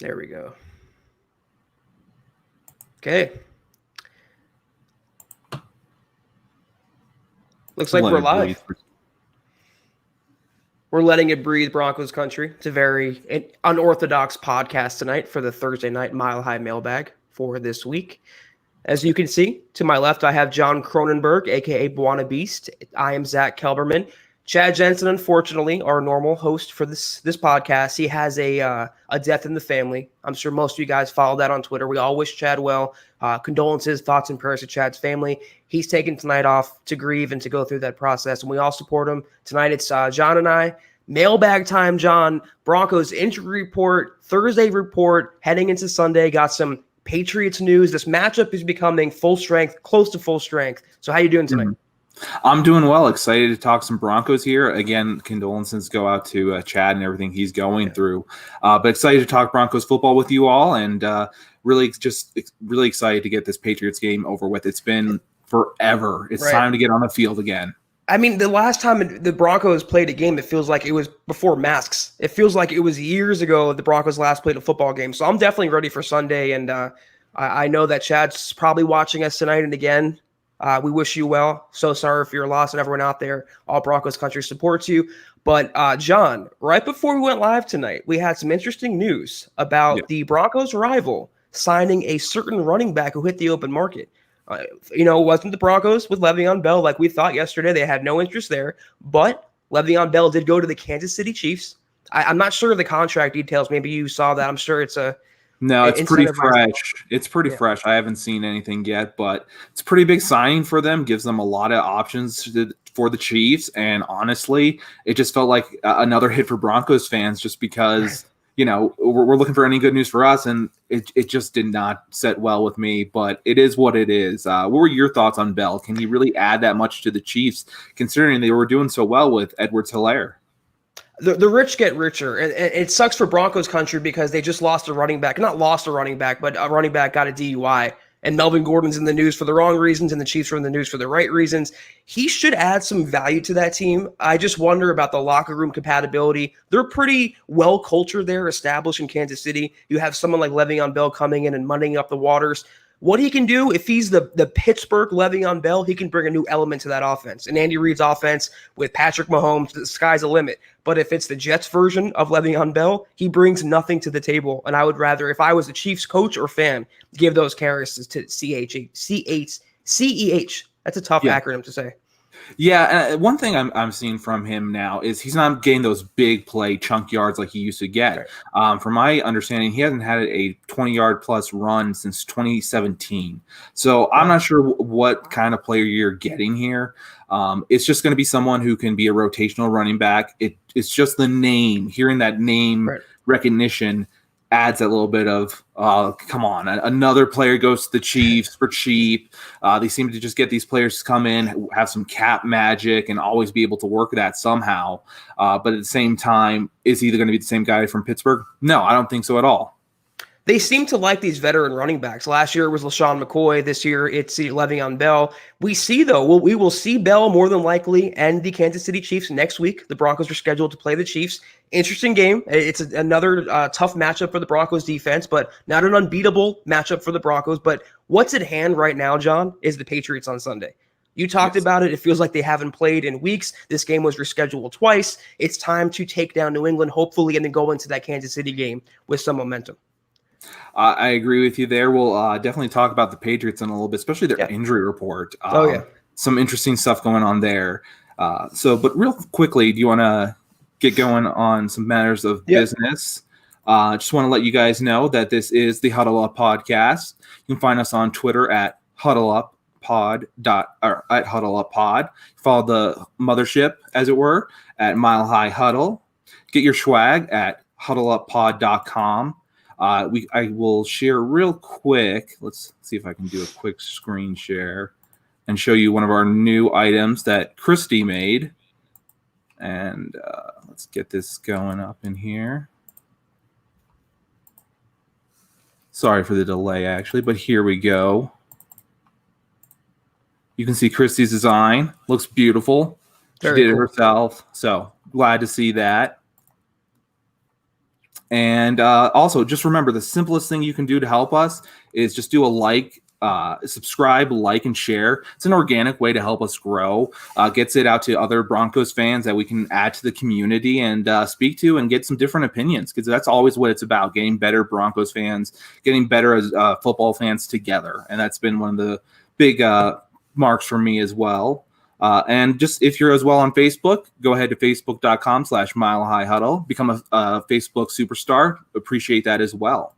There we go. Okay. Looks like we're live. We're letting it breathe, Broncos country. It's a very unorthodox podcast tonight for the Thursday night Mile High Mailbag for this week. As you can see, to my left, I have John Kronenberg, a.k.a. Buana Beast. I am Zack Kelberman. Chad Jensen, unfortunately, our normal host for this podcast, he has a death in the family. I'm sure most of you guys follow that on Twitter. We all wish Chad well. Condolences, thoughts, and prayers to Chad's family. He's taking tonight off to grieve and to go through that process, and we all support him. Tonight it's John and I. Mailbag time, John. Broncos injury report, Thursday report, heading into Sunday. Got some Patriots news. This matchup is becoming full strength, close to full strength. So how you doing tonight? I'm doing well. Excited to talk some Broncos here. Again, condolences go out to Chad and everything he's going through. But excited to talk Broncos football with you all, and really excited to get this Patriots game over with. It's been forever. It's time to get on the field again. I mean, the last time the Broncos played a game, it feels like it was before masks. It feels like it was years ago the Broncos last played a football game. So I'm definitely ready for Sunday, and I know that Chad's probably watching us tonight. And again, we wish you well. So sorry for your loss, and everyone out there. All Broncos country supports you. But John, right before we went live tonight, we had some interesting news about the Broncos' rival signing a certain running back who hit the open market. It wasn't the Broncos with Le'Veon Bell like we thought yesterday. They had no interest there. But Le'Veon Bell did go to the Kansas City Chiefs. I'm not sure of the contract details. Maybe you saw that. I'm sure it's a No, it's pretty fresh. It's pretty fresh. I haven't seen anything yet, but it's a pretty big signing for them. Gives them a lot of options for the Chiefs. And honestly, it just felt like another hit for Broncos fans just because, we're looking for any good news for us. And it just did not set well with me, but it is what it is. What were your thoughts on Bell? Can he really add that much to the Chiefs, considering they were doing so well with Edwards-Helaire? The rich get richer, and it sucks for Broncos country because they just lost a running back. Not lost a running back, but a running back got a DUI. And Melvin Gordon's in the news for the wrong reasons, and the Chiefs are in the news for the right reasons. He should add some value to that team. I just wonder about the locker room compatibility. They're pretty well cultured there, established in Kansas City. You have someone like Le'Veon Bell coming in and muddying up the waters. What he can do, if he's the Pittsburgh Le'Veon Bell, he can bring a new element to that offense. And Andy Reid's offense with Patrick Mahomes, the sky's the limit. But if it's the Jets version of Le'Veon Bell, he brings nothing to the table. And I would rather, if I was a Chiefs coach or fan, give those carries to CEH. That's a tough acronym to say. Yeah, one thing I'm seeing from him now is he's not getting those big play chunk yards like he used to get. Right. From my understanding, he hasn't had a 20-yard plus run since 2017. So I'm not sure what kind of player you're getting here. It's just going to be someone who can be a rotational running back. It's just the name, hearing that name recognition adds that little bit of, come on, another player goes to the Chiefs for cheap. They seem to just get these players to come in, have some cap magic, and always be able to work that somehow. But at the same time, is he going to be the same guy from Pittsburgh? No, I don't think so at all. They seem to like these veteran running backs. Last year it was LaShawn McCoy. This year it's Le'Veon Bell. We will see Bell more than likely and the Kansas City Chiefs next week. The Broncos are scheduled to play the Chiefs. Interesting game. It's another tough matchup for the Broncos defense, but not an unbeatable matchup for the Broncos. But what's at hand right now, John, is the Patriots on Sunday. You talked about it. It feels like they haven't played in weeks. This game was rescheduled twice. It's time to take down New England, hopefully, and then go into that Kansas City game with some momentum. I agree with you there. We'll definitely talk about the Patriots in a little bit, especially their injury report. Some interesting stuff going on there. But real quickly, do you want to get going on some matters of business? Just want to let you guys know that this is the Huddle Up podcast. You can find us on Twitter at HuddleUpPod at HuddleUpPod. Follow the mothership, as it were, at Mile High Huddle. Get your swag at HuddleUpPod.com. I will share real quick. Let's see if I can do a quick screen share and show you one of our new items that Christy made. And let's get this going up in here. Sorry for the delay, actually, but here we go. You can see Christy's design. Looks beautiful. She did it herself, so glad to see that. And also, just remember, the simplest thing you can do to help us is just do a like, subscribe, like, and share. It's an organic way to help us grow, gets it out to other Broncos fans that we can add to the community and speak to and get some different opinions, because that's always what it's about, getting better Broncos fans, getting better as football fans together. And that's been one of the big marks for me as well. And just if you're as well on Facebook, go ahead to facebook.com/milehighhuddle, become a Facebook superstar. Appreciate that as well.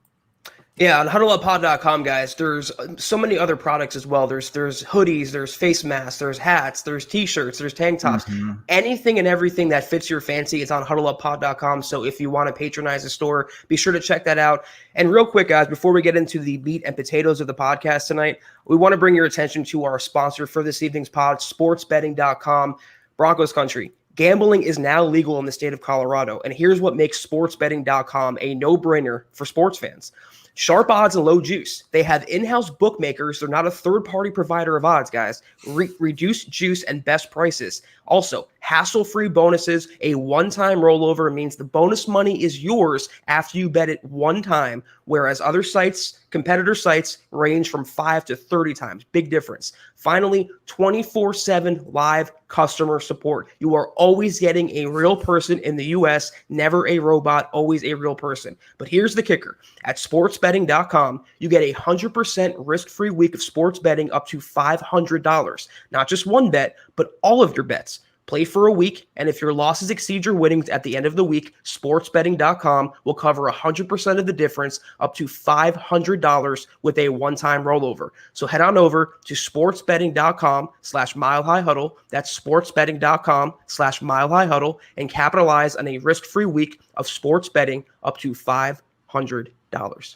Yeah, on huddleuppod.com, guys, there's so many other products as well. There's hoodies, there's face masks, there's hats, there's t-shirts, there's tank tops. Mm-hmm. Anything and everything that fits your fancy, it's on huddleuppod.com. So if you want to patronize the store, be sure to check that out. And real quick, guys, before we get into the meat and potatoes of the podcast tonight, we want to bring your attention to our sponsor for this evening's pod, sportsbetting.com. Broncos country. Gambling is now legal in the state of Colorado. And here's what makes sportsbetting.com a no-brainer for sports fans. Sharp odds and low juice. They have in-house bookmakers. They're not a third-party provider of odds, guys. Reduced juice and best prices. Also, hassle-free bonuses. A one-time rollover means the bonus money is yours after you bet it one time, whereas other sites, competitor sites, range from 5 to 30 times. Big difference. Finally, 24/7 live customer support. You are always getting a real person in the U.S., never a robot, always a real person. But here's the kicker. At sportsbetting.com, you get a 100% risk-free week of sports betting up to $500. Not just one bet, but all of your bets. Play for a week, and if your losses exceed your winnings at the end of the week, sportsbetting.com will cover 100% of the difference, up to $500 with a one-time rollover. So head on over to sportsbetting.com/milehighhuddle. That's sportsbetting.com/milehighhuddle and capitalize on a risk-free week of sports betting up to $500.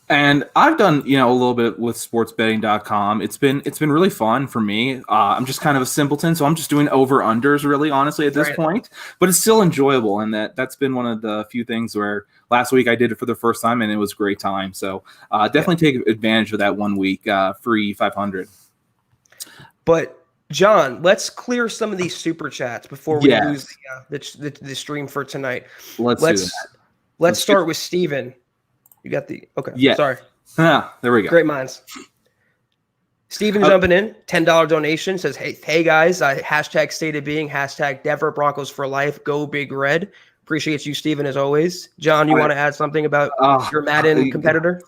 And I've done, a little bit with sportsbetting.com. It's been really fun for me. I'm just kind of a simpleton, so I'm just doing over-unders really, honestly, at this point. But it's still enjoyable, and that's been one of the few things where last week I did it for the first time, and it was a great time. So definitely take advantage of that 1 week free 500. But John, let's clear some of these super chats before we lose the stream for tonight. Let's do that. Let's start with Steven. You got the – okay. Yeah. Sorry. There we go. Great minds. Steven jumping in, $10 donation, says, hey guys, hashtag state of being, hashtag Denver Broncos for life, go Big Red. Appreciate you, Steven, as always. John, you want to add something about your Madden competitor?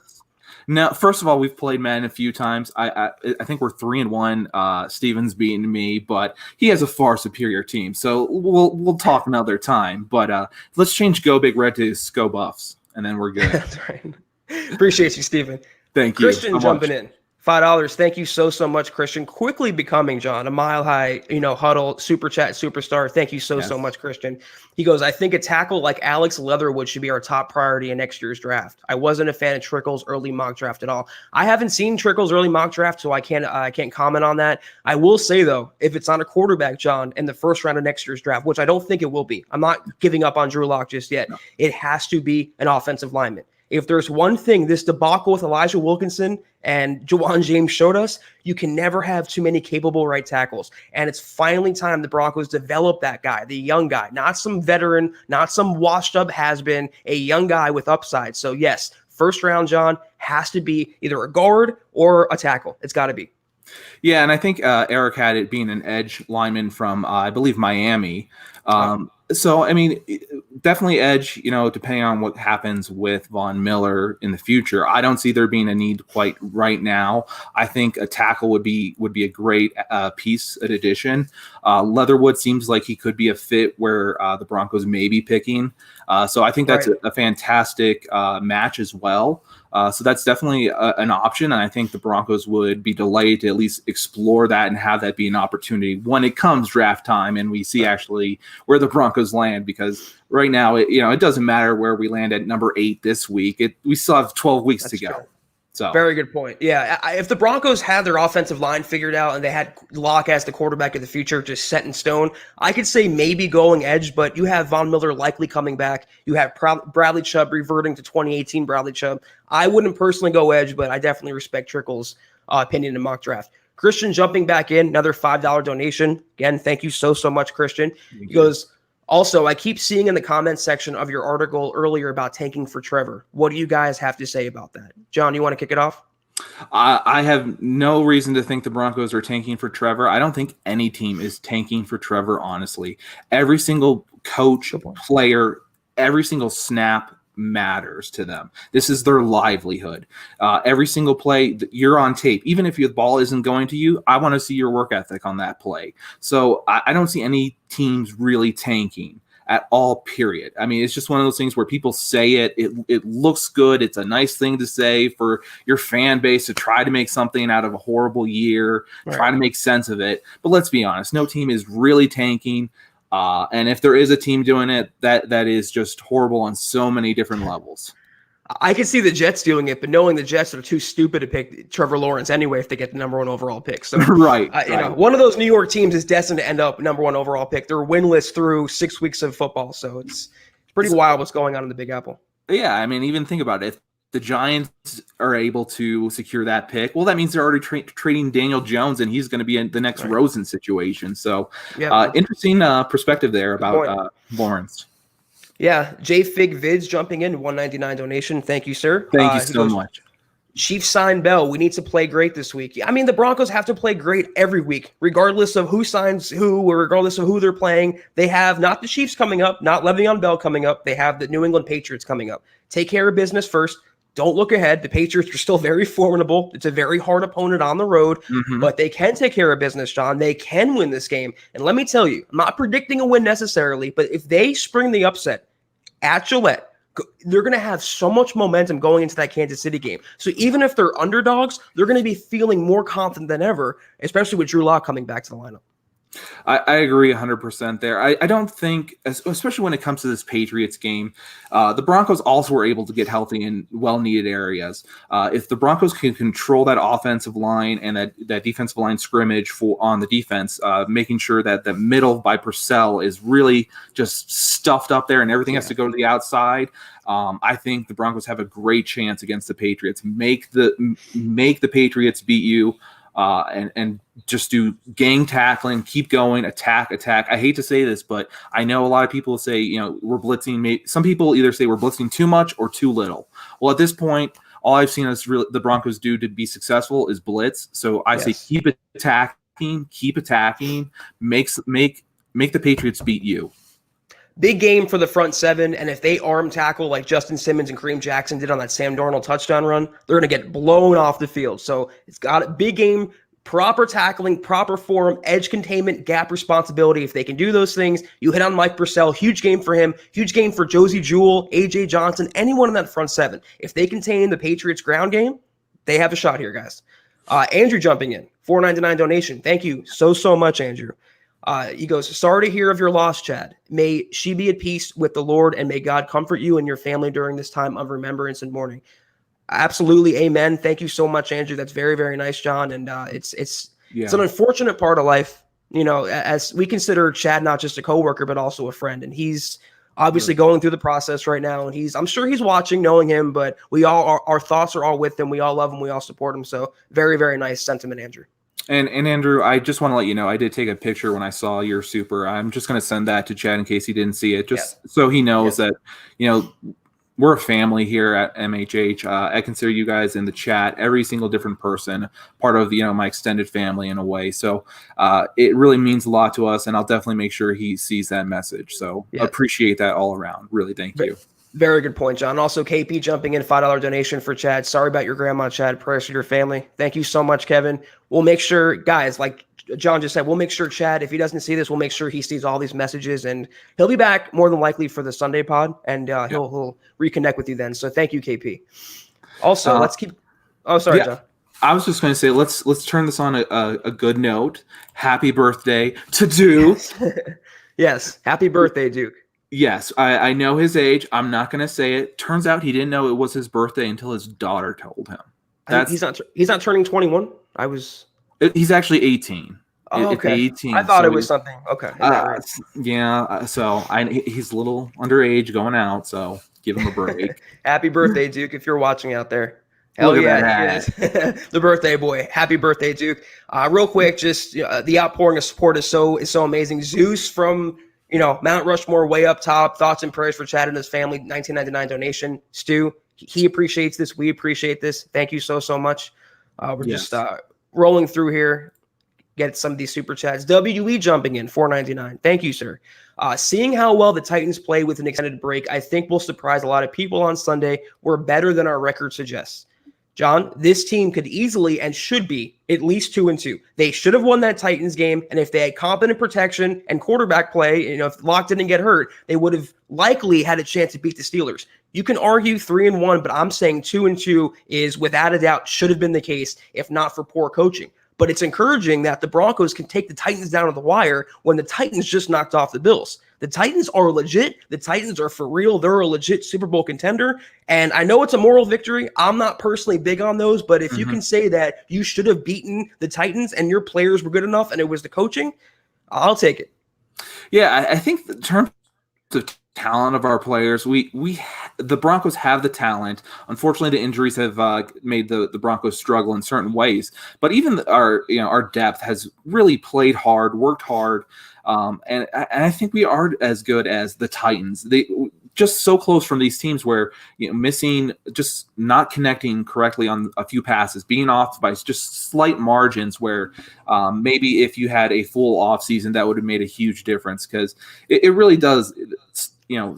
No, first of all, we've played Madden a few times. I think we're 3-1. Steven's beating me, but he has a far superior team. So we'll talk another time. But let's change Go Big Red to Go Buffs, and then we're good. That's right. Appreciate you, Steven. Thank you. Christian jumping in. $5. Thank you so much, Christian. Quickly becoming, John, a Mile High, Huddle, Super Chat superstar. Thank you so much, Christian. He goes, I think a tackle like Alex Leatherwood should be our top priority in next year's draft. I wasn't a fan of Trickle's early mock draft at all. I haven't seen Trickle's early mock draft, so I can't comment on that. I will say, though, if it's on a quarterback, John, in the first round of next year's draft, which I don't think it will be, I'm not giving up on Drew Lock just yet. No. It has to be an offensive lineman. If there's one thing this debacle with Elijah Wilkinson and Juwan James showed us, you can never have too many capable right tackles. And it's finally time the Broncos develop that guy, the young guy, not some veteran, not some washed up has-been, a young guy with upside. So yes, first round, John, has to be either a guard or a tackle. It's got to be. Yeah, and I think Eric had it being an edge lineman from, I believe, Miami. So, I mean, definitely edge, depending on what happens with Von Miller in the future. I don't see there being a need quite right now. I think a tackle would be a great piece, an addition. Leatherwood seems like he could be a fit where the Broncos may be picking. So I think that's a fantastic match as well. So that's definitely an option, and I think the Broncos would be delighted to at least explore that and have that be an opportunity when it comes draft time and we see actually where the Broncos land. Because right now, it doesn't matter where we land at number 8 this week. We still have 12 weeks to go. So very good point. Yeah, if the Broncos had their offensive line figured out and they had Locke as the quarterback of the future just set in stone, I could say maybe going edge, but you have Von Miller likely coming back. You have Bradley Chubb reverting to 2018 Bradley Chubb. I wouldn't personally go edge, but I definitely respect Trickle's opinion in mock draft. Christian jumping back in, another $5 donation. Again, thank you so much, Christian. He goes, Also, I keep seeing in the comments section of your article earlier about tanking for Trevor. What do you guys have to say about that? John, you want to kick it off? I have no reason to think the Broncos are tanking for Trevor. I don't think any team is tanking for Trevor, honestly. Every single coach, player, every single snap matters to them. This is their livelihood. Every single play, you're on tape. Even if the ball isn't going to you, I want to see your work ethic on that play. So I don't see any teams really tanking at all, period. I mean, it's just one of those things where people say it looks good. It's a nice thing to say for your fan base to try to make something out of a horrible year, try to make sense of it. But let's be honest, no team is really tanking. And if there is a team doing it, that is just horrible on so many different levels. I can see the Jets doing it, but knowing the Jets are too stupid to pick Trevor Lawrence anyway if they get the number 1 overall pick. So, right. You know, one of those New York teams is destined to end up number 1 overall pick. They're winless through 6 weeks of football, so it's pretty wild what's going on in the Big Apple. Yeah, I mean, even think about it. If the Giants are able to secure that pick, well, that means they're already trading Daniel Jones, and he's going to be in the next Rosen situation. So, interesting perspective there about Lawrence. Yeah, J Fig Vids jumping in, $1.99 donation. Thank you, sir. Thank you so much. Chiefs sign Bell. We need to play great this week. I mean, the Broncos have to play great every week, regardless of who signs who or regardless of who they're playing. They have not the Chiefs coming up, not Le'Veon Bell coming up. They have the New England Patriots coming up. Take care of business first. Don't look ahead. The Patriots are still very formidable. It's a very hard opponent on the road, but they can take care of business, John. They can win this game. And let me tell you, I'm not predicting a win necessarily, but if they spring the upset at Gillette, they're going to have so much momentum going into that Kansas City game. So even if they're underdogs, they're going to be feeling more confident than ever, especially with Drew Lock coming back to the lineup. I agree 100% there. I don't think, especially when it comes to this Patriots game, the Broncos also were able to get healthy in well-needed areas. If the Broncos can control that offensive line and that defensive line scrimmage on the defense, making sure that the middle by Purcell is really just stuffed up there and everything has to go to the outside, I think the Broncos have a great chance against the Patriots. Make the Patriots beat you. And just do gang tackling, keep going, attack. I hate to say this, but I know a lot of people say, we're blitzing. Some people either say we're blitzing too much or too little. Well, at this point, all I've seen the Broncos do to be successful is blitz. So I say keep attacking, make the Patriots beat you. Big game for the front seven, and if they arm tackle like Justin Simmons and Kareem Jackson did on that Sam Darnold touchdown run, they're going to get blown off the field. So it's got a big game, proper tackling, proper form, edge containment, gap responsibility. If they can do those things, you hit on Mike Purcell, huge game for him, huge game for Josie Jewell, A.J. Johnson, anyone in that front seven. If they contain the Patriots ground game, they have a shot here, guys. Andrew jumping in, $4.99 donation. Thank you so much, Andrew. He goes, sorry to hear of your loss, Chad. May she be at peace with the Lord, and may God comfort you and your family during this time of remembrance and mourning. Absolutely. Amen. Thank you so much, Andrew. That's very, very nice, John. And it's an unfortunate part of life, as we consider Chad not just a coworker, but also a friend. And he's obviously going through the process right now. And I'm sure he's watching, knowing him, but our thoughts are all with him. We all love him. We all support him. So very, very nice sentiment, Andrew. And Andrew, I just want to let you know, I did take a picture when I saw your super. I'm just going to send that to Chad in case he didn't see it, so he knows that, we're a family here at MHH. I consider you guys in the chat, every single different person, part of, my extended family in a way. So it really means a lot to us, and I'll definitely make sure he sees that message. So appreciate that all around. Really, thank you. Very good point, John. Also, KP jumping in, $5 donation for Chad. Sorry about your grandma, Chad. Prayers for your family. Thank you so much, Kevin. We'll make sure, guys, like John just said, we'll make sure Chad, if he doesn't see this, we'll make sure he sees all these messages, and he'll be back more than likely for the Sunday pod, and he'll reconnect with you then. So thank you, KP. Also, let's keep. Oh, sorry, John. I was just going to say, let's turn this on a good note. Happy birthday to Duke. Yes, happy birthday, Duke. Yes, I know his age. I'm not going to say it. Turns out he didn't know it was his birthday until his daughter told him. He's not turning 21. He's actually 18. Oh, okay. 18. I thought it was something. Okay. So he's a little underage going out, so give him a break. Happy birthday, Duke, if you're watching out there. Hell yeah, he is. The birthday boy. Happy birthday, Duke. Real quick, just the outpouring of support is so amazing. Zeus from Mount Rushmore way up top. Thoughts and prayers for Chad and his family. 1999 donation. Stu, he appreciates this. We appreciate this. Thank you so much. We're just rolling through here. Get some of these super chats. WE jumping in, $4.99. Thank you, sir. Seeing how well the Titans play with an extended break, I think will surprise a lot of people on Sunday. We're better than our record suggests. John, this team could easily and should be at least 2-2. They should have won that Titans game, and if they had competent protection and quarterback play, if Locke didn't get hurt, they would have likely had a chance to beat the Steelers. You can argue 3-1, but I'm saying 2-2 is without a doubt should have been the case if not for poor coaching. But it's encouraging that the Broncos can take the Titans down to the wire when the Titans just knocked off the Bills. The Titans are legit. The Titans are for real. They're a legit Super Bowl contender. And I know it's a moral victory. I'm not personally big on those, but if you can say that you should have beaten the Titans and your players were good enough and it was the coaching, I'll take it. Yeah, I think in terms of talent of our players, the Broncos have the talent. Unfortunately, the injuries have made the Broncos struggle in certain ways. But even our depth has really played hard, worked hard, and I think we are as good as the Titans. They just so close from these teams where missing, just not connecting correctly on a few passes, being off by just slight margins where maybe if you had a full off season, that would have made a huge difference, because it really does.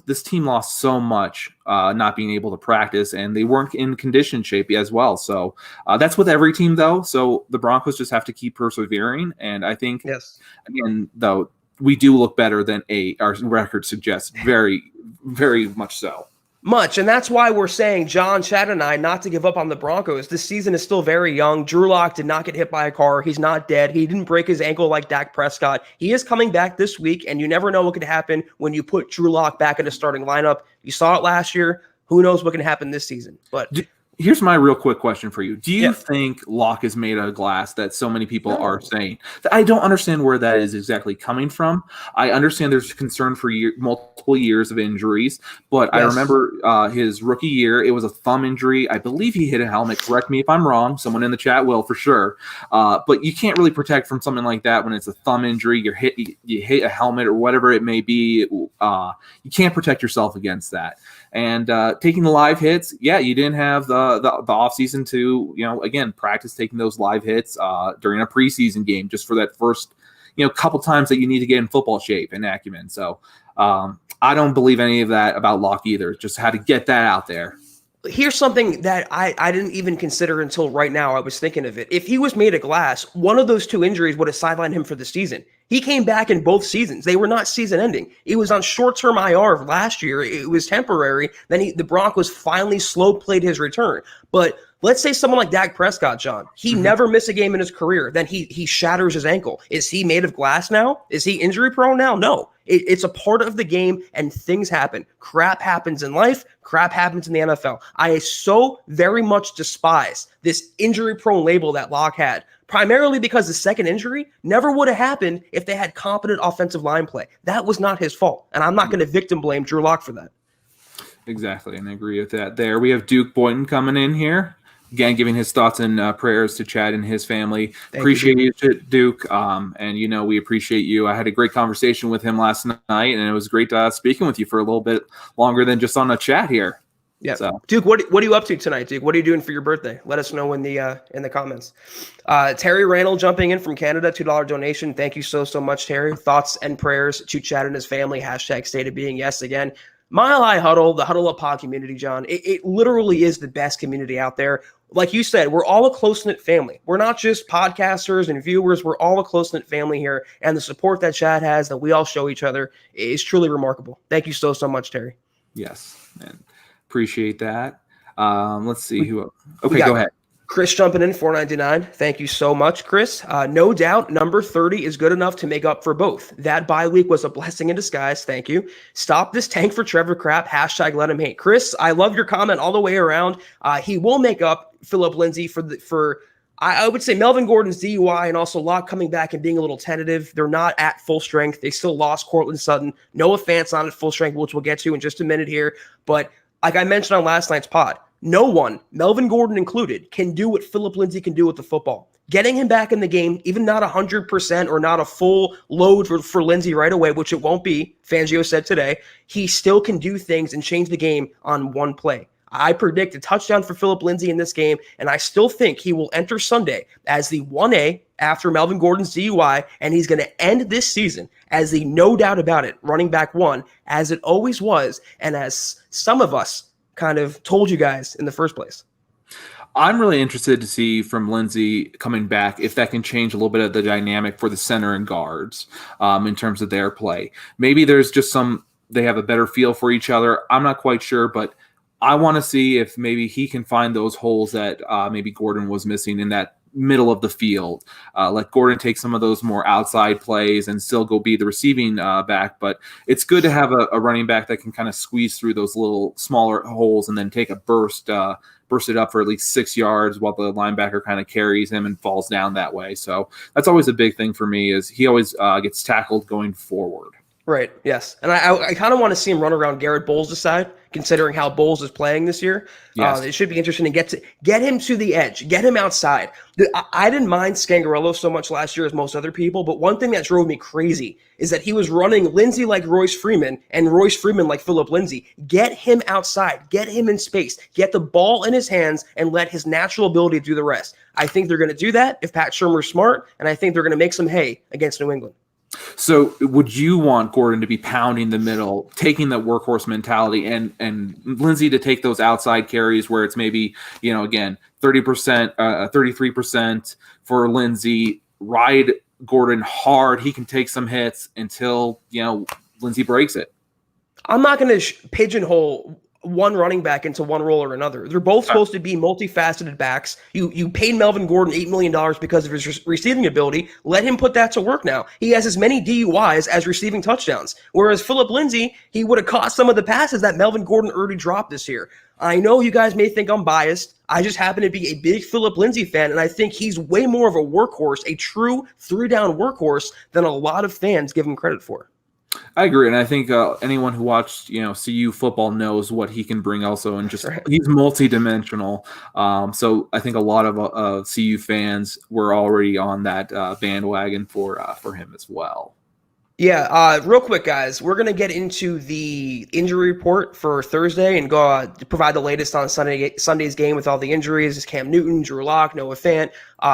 This team lost so much not being able to practice, and they weren't in condition shape as well. So that's with every team, though. So the Broncos just have to keep persevering. And I think, again, though, we do look better than our record suggests. Very, very much so. And that's why we're saying, John, Chad, and I, not to give up on the Broncos. This season is still very young. Drew Lock did not get hit by a car. He's not dead. He didn't break his ankle like Dak Prescott. He is coming back this week, and you never know what could happen when you put Drew Lock back in the starting lineup. You saw it last year. Who knows what can happen this season? But here's my real quick question for you. Do you think Locke is made of glass that so many people are saying? I don't understand where that is exactly coming from. I understand there's concern for multiple years of injuries, but I remember his rookie year, it was a thumb injury. I believe he hit a helmet. Correct me if I'm wrong. Someone in the chat will for sure. But you can't really protect from something like that when it's a thumb injury. You hit a helmet or whatever it may be. You can't protect yourself against that. And taking the live hits, you didn't have the offseason to, again, practice taking those live hits during a preseason game just for that first, couple times that you need to get in football shape and acumen. So I don't believe any of that about Locke either. Just had to get that out there. Here's something that I didn't even consider until right now. I was thinking of it. If he was made of glass, one of those two injuries would have sidelined him for the season. He came back in both seasons. They were not season ending. It was on short-term IR last year. It was temporary. Then the Broncos finally slow played his return. But let's say someone like Dak Prescott, John, he never missed a game in his career. Then he shatters his ankle. Is he made of glass now? Is he injury prone now? No. It's a part of the game, and things happen. Crap happens in life. Crap happens in the NFL. I so very much despise this injury-prone label that Locke had, primarily because the second injury never would have happened if they had competent offensive line play. That was not his fault, and I'm not going to victim blame Drew Lock for that. Exactly, and I agree with that there. We have Duke Boynton coming in here. Again, giving his thoughts and prayers to Chad and his family. Appreciate you, Duke. And, we appreciate you. I had a great conversation with him last night, and it was great speaking with you for a little bit longer than just on a chat here. Yeah. So. Duke, what are you up to tonight, Duke? What are you doing for your birthday? Let us know in the comments. Terry Randall jumping in from Canada, $2 donation. Thank you so much, Terry. Thoughts and prayers to Chad and his family. # state of being. Yes, again. Mile High Huddle, the Huddle Up Pod community, John, it literally is the best community out there. Like you said, we're all a close-knit family. We're not just podcasters and viewers. We're all a close-knit family here. And the support that Chad has, that we all show each other, is truly remarkable. Thank you so much, Terry. Yes, man. Appreciate that. Let's see who. Okay, go ahead. Chris jumping in, $4.99. Thank you so much, Chris. No doubt number 30 is good enough to make up for both. That bye week was a blessing in disguise. Thank you. Stop this tank for Trevor crap. # let him hate. Chris, I love your comment all the way around. He will make up Philip Lindsay for I would say Melvin Gordon's DUI and also Locke coming back and being a little tentative. They're not at full strength. They still lost Cortland Sutton. Noah Fant's not at full strength, which we'll get to in just a minute here. But like I mentioned on last night's pod, No one, Melvin Gordon included, can do what Philip Lindsay can do with the football. Getting him back in the game, even not 100% or not a full load for Lindsay right away, which it won't be, Fangio said today, he still can do things and change the game on one play. I predict a touchdown for Philip Lindsay in this game, and I still think he will enter Sunday as the 1A after Melvin Gordon's DUI, and he's going to end this season as the no doubt about it running back one, as it always was, and as some of us kind of told you guys in the first place. I'm really interested to see from Lindsay coming back if that can change a little bit of the dynamic for the center and guards in terms of their play. Maybe there's just they have a better feel for each other. I'm not quite sure, but I want to see if maybe he can find those holes that maybe Gordon was missing in that middle of the field. Let Gordon take some of those more outside plays and still go be the receiving back. But it's good to have a running back that can kind of squeeze through those little smaller holes and then take a burst it up for at least 6 yards while the linebacker kind of carries him and falls down that way. So that's always a big thing for me is he always gets tackled going forward. Right, yes. And I kind of want to see him run around Garrett Bowles' side, considering how Bowles is playing this year. Yes. It should be interesting to get him to the edge, get him outside. I didn't mind Scangarello so much last year as most other people, but one thing that drove me crazy is that he was running Lindsay like Royce Freeman and Royce Freeman like Philip Lindsay. Get him outside, get him in space, get the ball in his hands, and let his natural ability do the rest. I think they're going to do that if Pat Shurmur's smart, and I think they're going to make some hay against New England. So would you want Gordon to be pounding the middle, taking that workhorse mentality, and Lindsay to take those outside carries where it's maybe, again, 30%, 33% for Lindsay, ride Gordon hard. He can take some hits until, Lindsay breaks it. I'm not going to pigeonhole one running back into one role or another. They're both supposed to be multifaceted backs. You paid Melvin Gordon $8 million because of his receiving ability. Let him put that to work now. He has as many DUIs as receiving touchdowns. Whereas Philip Lindsay, he would have caught some of the passes that Melvin Gordon already dropped this year. I know you guys may think I'm biased. I just happen to be a big Philip Lindsay fan, and I think he's way more of a workhorse, a true 3-down workhorse than a lot of fans give him credit for. I agree, and I think anyone who watched, CU football knows what he can bring. Also, and just he's multi-dimensional. So I think a lot of CU fans were already on that bandwagon for him as well. Yeah, real quick, guys, we're gonna get into the injury report for Thursday and go provide the latest on Sunday's game with all the injuries. It's Cam Newton, Drew Lock, Noah Fant.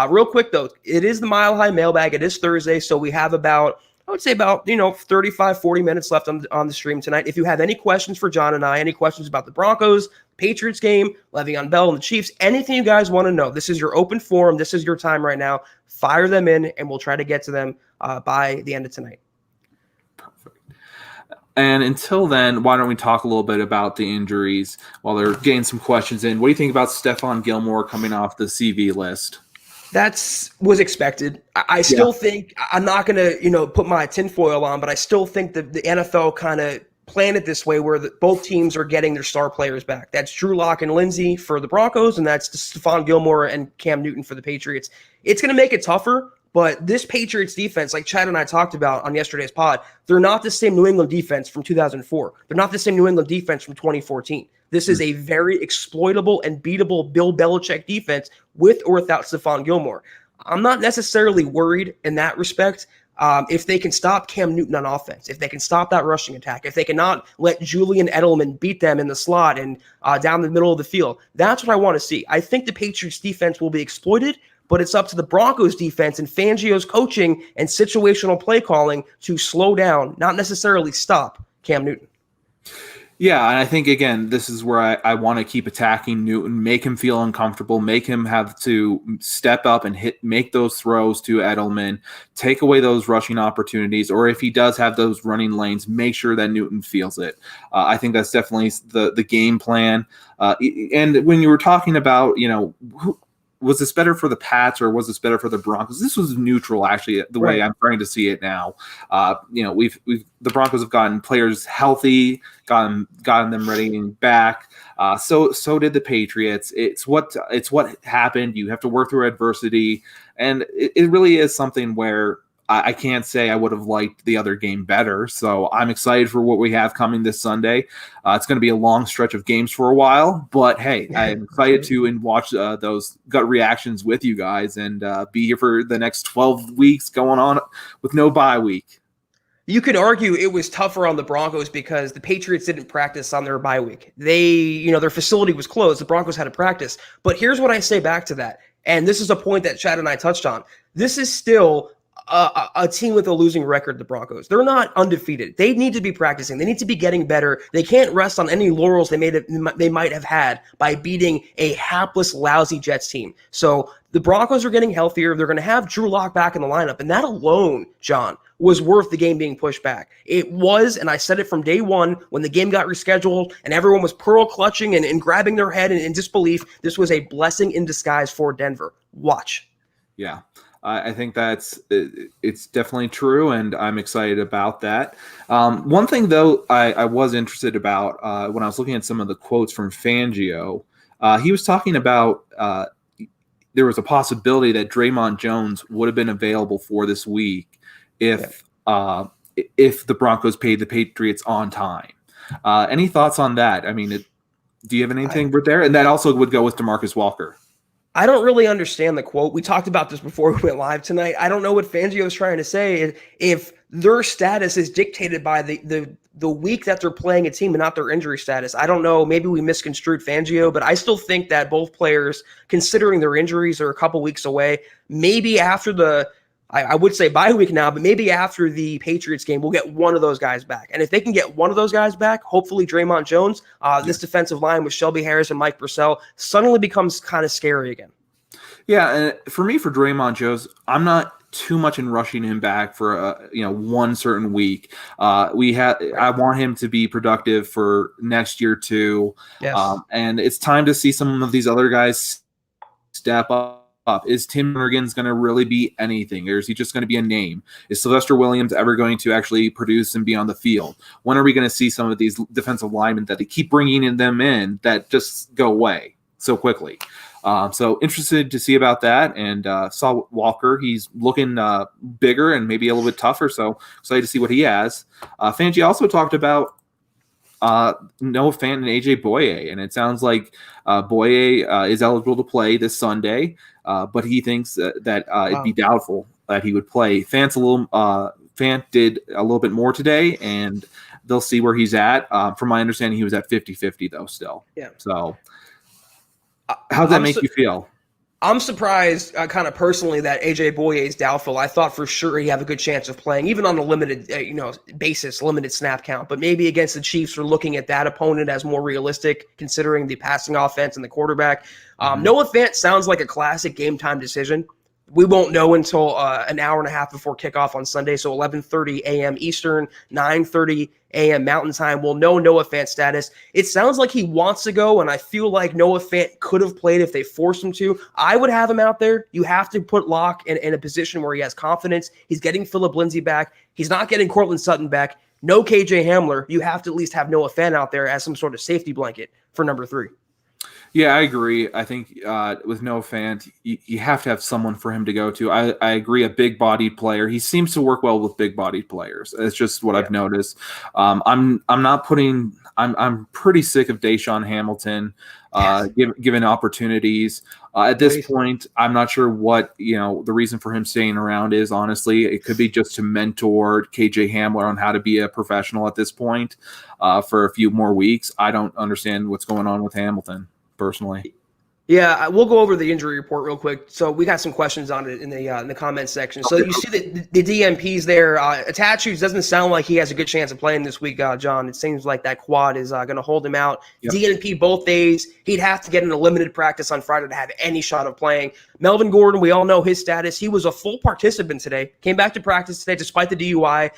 Real quick though, it is the Mile High Mailbag. It is Thursday, so we have about 35, 40 minutes left on the stream tonight. If you have any questions for John and I, any questions about the Broncos, Patriots game, Le'Veon Bell and the Chiefs, anything you guys want to know, this is your open forum. This is your time right now. Fire them in, and we'll try to get to them by the end of tonight. Perfect. And until then, why don't we talk a little bit about the injuries while they're getting some questions in. What do you think about Stephon Gilmore coming off the CV list? Was expected. I still think I'm not going to, put my tinfoil on, but I still think that the NFL kind of planned it this way where both teams are getting their star players back. That's Drew Lock and Lindsay for the Broncos, and that's Stephon Gilmore and Cam Newton for the Patriots. It's going to make it tougher, but this Patriots defense, like Chad and I talked about on yesterday's pod, they're not the same New England defense from 2004. They're not the same New England defense from 2014. This is a very exploitable and beatable Bill Belichick defense with or without Stephon Gilmore. I'm not necessarily worried in that respect. If they can stop Cam Newton on offense, if they can stop that rushing attack, if they cannot let Julian Edelman beat them in the slot and down the middle of the field, that's what I want to see. I think the Patriots defense will be exploited, but it's up to the Broncos defense and Fangio's coaching and situational play calling to slow down, not necessarily stop Cam Newton. Yeah, and I think, again, this is where I want to keep attacking Newton, make him feel uncomfortable, make him have to step up and make those throws to Edelman, take away those rushing opportunities, or if he does have those running lanes, make sure that Newton feels it. I think that's definitely the game plan. And when you were talking about, was this better for the Pats or was this better for the Broncos? This was neutral, actually, the way I'm trying to see it now. The Broncos have gotten players healthy, gotten them ready and back. So did the Patriots. It's what happened. You have to work through adversity, and it really is something where I can't say I would have liked the other game better. So I'm excited for what we have coming this Sunday. It's going to be a long stretch of games for a while, but hey, I'm excited to watch those gut reactions with you guys and be here for the next 12 weeks going on with no bye week. You could argue it was tougher on the Broncos because the Patriots didn't practice on their bye week. Their facility was closed. The Broncos had to practice. But here's what I say back to that. And this is a point that Chad and I touched on. This is still a team with a losing record, the Broncos. They're not undefeated. They need to be practicing. They need to be getting better. They can't rest on any laurels they might have had by beating a hapless, lousy Jets team. So the Broncos are getting healthier. They're going to have Drew Lock back in the lineup. And that alone, John, was worth the game being pushed back. It was, and I said it from day one when the game got rescheduled and everyone was pearl clutching and grabbing their head in disbelief. This was a blessing in disguise for Denver. Watch. Yeah. I think it's definitely true, and I'm excited about that. One thing, though, I was interested about when I was looking at some of the quotes from Fangio, he was talking about there was a possibility that Draymond Jones would have been available for this week if the Broncos paid the Patriots on time. Any thoughts on that? I mean, do you have anything there? And that also would go with DeMarcus Walker. I don't really understand the quote. We talked about this before we went live tonight. I don't know what Fangio is trying to say. If their status is dictated by the week that they're playing a team and not their injury status. I don't know. Maybe we misconstrued Fangio, but I still think that both players, considering their injuries, are a couple weeks away. Maybe after I would say bye week now, but maybe after the Patriots game, we'll get one of those guys back. And if they can get one of those guys back, hopefully Draymond Jones, this defensive line with Shelby Harris and Mike Purcell suddenly becomes kind of scary again. Yeah, and for Draymond Jones, I'm not too much in rushing him back for one certain week. I want him to be productive for next year too. Yes. And it's time to see some of these other guys step up. Is Tim Morgan's going to really be anything, or is he just going to be a name? Is Sylvester Williams ever going to actually produce and be on the field? When are we going to see some of these defensive linemen that they keep bringing them in that just go away so quickly? So interested to see about that, and saw Walker. He's looking bigger and maybe a little bit tougher, so excited to see what he has. Fangio also talked about Noah Fant and AJ Boye, and it sounds like Boye is eligible to play this Sunday, but he thinks that it'd be doubtful that he would play. Fant did a little bit more today, and they'll see where he's at. From my understanding, he was at 50-50 though still. Yeah. So how does that make you feel? I'm surprised, kind of personally, that AJ Boye is doubtful. I thought for sure he'd have a good chance of playing, even on a limited, basis, limited snap count. But maybe against the Chiefs, we're looking at that opponent as more realistic, considering the passing offense and the quarterback. Noah Fant sounds like a classic game time decision. We won't know until an hour and a half before kickoff on Sunday, so 11:30 a.m. Eastern, 9:30 a.m. Mountain Time. We'll know Noah Fant's status. It sounds like he wants to go, and I feel like Noah Fant could have played if they forced him to. I would have him out there. You have to put Locke in a position where he has confidence. He's getting Phillip Lindsay back. He's not getting Cortland Sutton back. No KJ Hamler. You have to at least have Noah Fant out there as some sort of safety blanket for number 3. Yeah, I agree. I think with Noah Fant, you have to have someone for him to go to. I agree, a big-bodied player. He seems to work well with big-bodied players. It's just what I've noticed. I'm pretty sick of Deshaun Hamilton given opportunities. At this point, I'm not sure what the reason for him staying around is. Honestly, it could be just to mentor KJ Hamler on how to be a professional at this point for a few more weeks. I don't understand what's going on with Hamilton personally. Yeah, we'll go over the injury report real quick. So we got some questions on it in the comments section. So you see the DMPs there. Attachutes doesn't sound like he has a good chance of playing this week, John. It seems like that quad is going to hold him out. Yep. DNP both days. He'd have to get in a limited practice on Friday to have any shot of playing. Melvin Gordon, we all know his status. He was a full participant today. Came back to practice today despite the DUI.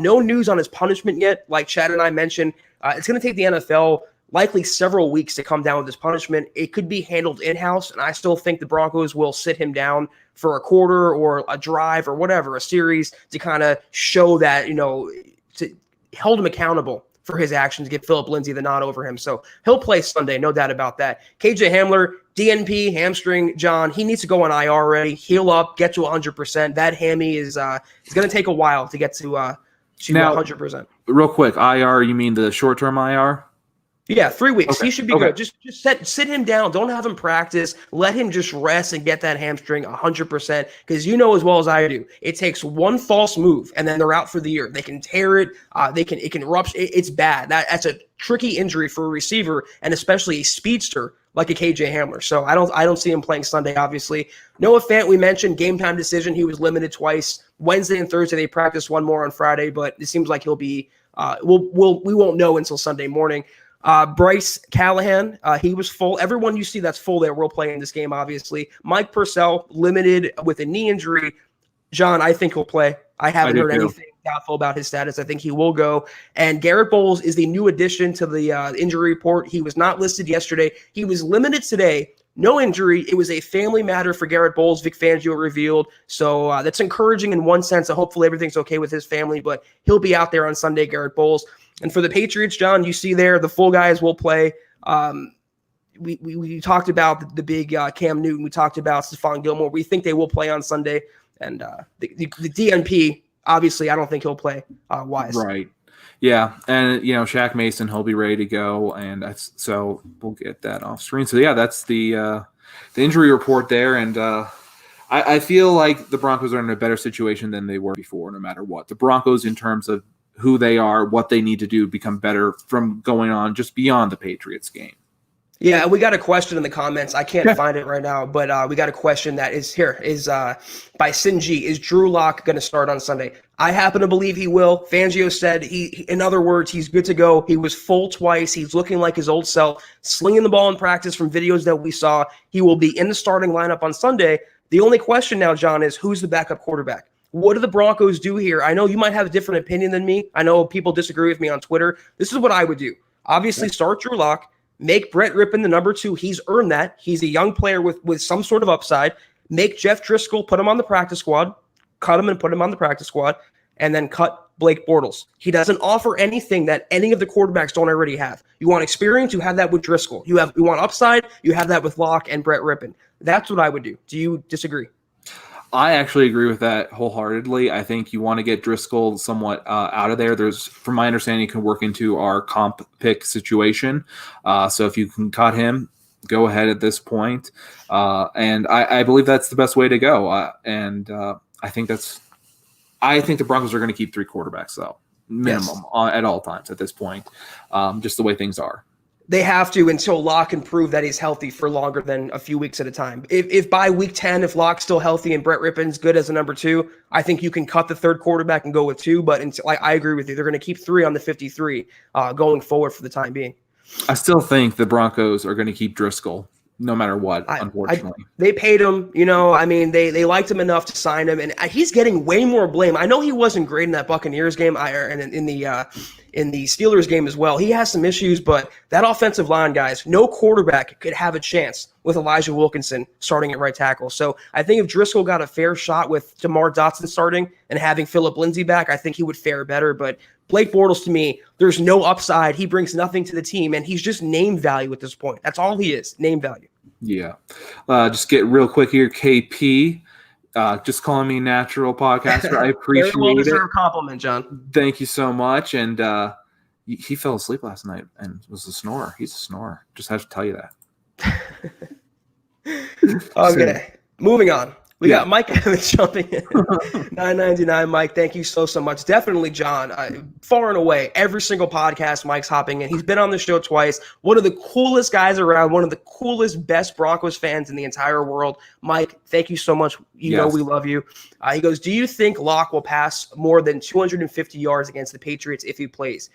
No news on his punishment yet. Like Chad and I mentioned, it's going to take the NFL likely several weeks to come down with this punishment. It could be handled in-house, and I still think the Broncos will sit him down for a quarter or a drive or whatever, a series, to kind of show that, to hold him accountable for his actions, get Philip Lindsay the nod over him. So he'll play Sunday, no doubt about that. KJ Hamler, DNP, hamstring, John, he needs to go on IR already, heal up, get to 100%. That hammy is going to take a while to get to 100%. Real quick, IR, you mean the short-term IR? Yeah, 3 weeks. Okay. He should be good. Just sit him down. Don't have him practice. Let him just rest and get that hamstring 100%. Because you know as well as I do, it takes one false move and then they're out for the year. They can tear it. It can rupture. It's bad. That's a tricky injury for a receiver and especially a speedster like a KJ Hamler. So I don't see him playing Sunday. Obviously, Noah Fant, we mentioned game time decision. He was limited twice. Wednesday and Thursday they practiced one more on Friday, but it seems like he'll be. We won't know until Sunday morning. Bryce Callahan, he was full. Everyone you see that's full there will play in this game, obviously. Mike Purcell, limited with a knee injury. John, I think he'll play. I haven't heard anything doubtful about his status. I think he will go. And Garrett Bowles is the new addition to the injury report. He was not listed yesterday. He was limited today. No injury. It was a family matter for Garrett Bowles, Vic Fangio revealed. So that's encouraging in one sense. Hopefully everything's okay with his family, but he'll be out there on Sunday, Garrett Bowles. And for the Patriots, John, you see there, the full guys will play. We talked about the big Cam Newton. We talked about Stephon Gilmore. We think they will play on Sunday. And the DNP, obviously, I don't think he'll play Wise. Right. Yeah. And, Shaq Mason, he'll be ready to go. And so we'll get that off screen. So, yeah, that's the injury report there. And I feel like the Broncos are in a better situation than they were before, no matter what. The Broncos, in terms of who they are, what they need to do, become better from going on just beyond the Patriots game. Yeah, we got a question in the comments. I can't find it right now, but we got a question that is by Sinji. Is Drew Lock going to start on Sunday? I happen to believe he will. Fangio said in other words, he's good to go. He was full twice. He's looking like his old self, slinging the ball in practice from videos that we saw. He will be in the starting lineup on Sunday. The only question now, John, is who's the backup quarterback? What do the Broncos do here? I know you might have a different opinion than me. I know people disagree with me on Twitter. This is what I would do. Obviously, start Drew Lock. Make Brett Rippon the number 2. He's earned that. He's a young player with some sort of upside. Make Jeff Driscoll, put him on the practice squad. Cut him and put him on the practice squad. And then cut Blake Bortles. He doesn't offer anything that any of the quarterbacks don't already have. You want experience? You have that with Driscoll. You want upside? You have that with Locke and Brett Rippon. That's what I would do. Do you disagree? I actually agree with that wholeheartedly. I think you want to get Driscoll somewhat out of there. From my understanding, he can work into our comp pick situation. So if you can cut him, go ahead at this point. And I believe that's the best way to go. I think the Broncos are going to keep 3 quarterbacks, though, minimum at all times at this point, just the way things are. They have to until Locke can prove that he's healthy for longer than a few weeks at a time. If by week 10, if Locke's still healthy and Brett Rippon's good as a number 2, I think you can cut the third quarterback and go with 2. But I agree with you. They're going to keep 3 on the 53 going forward for the time being. I still think the Broncos are going to keep Driscoll no matter what, unfortunately. They paid him, they liked him enough to sign him, and he's getting way more blame. I know he wasn't great in that Buccaneers game and in the Steelers game as well. He has some issues, but that offensive line, guys, no quarterback could have a chance with Elijah Wilkinson starting at right tackle. So I think if Driscoll got a fair shot with DeMar Dotson starting and having Philip Lindsay back, I think he would fare better. But Blake Bortles, to me, there's no upside. He brings nothing to the team, and he's just name value at this point. That's all he is, name value. Yeah. Just get real quick here, KP. Just calling me natural podcaster. I appreciate it. Well-deserved compliment, John. Thank you so much. And he fell asleep last night and was a snorer. He's a snorer. Just have to tell you that. Okay. Moving on. We got Mike Evans jumping in. $9.99, Mike. Thank you so much. Definitely, John. Far and away, every single podcast, Mike's hopping in. He's been on the show twice. One of the coolest guys around. One of the coolest, best Broncos fans in the entire world. Mike, thank you so much. You know we love you. He goes, do you think Locke will pass more than 250 yards against the Patriots if he plays?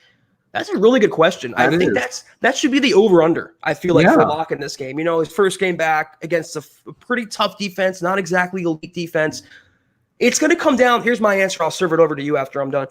That's a really good question. I think that should be the over-under, I feel like, for Locke in this game. His first game back against a pretty tough defense, not exactly elite defense. It's going to come down. Here's my answer. I'll serve it over to you after I'm done.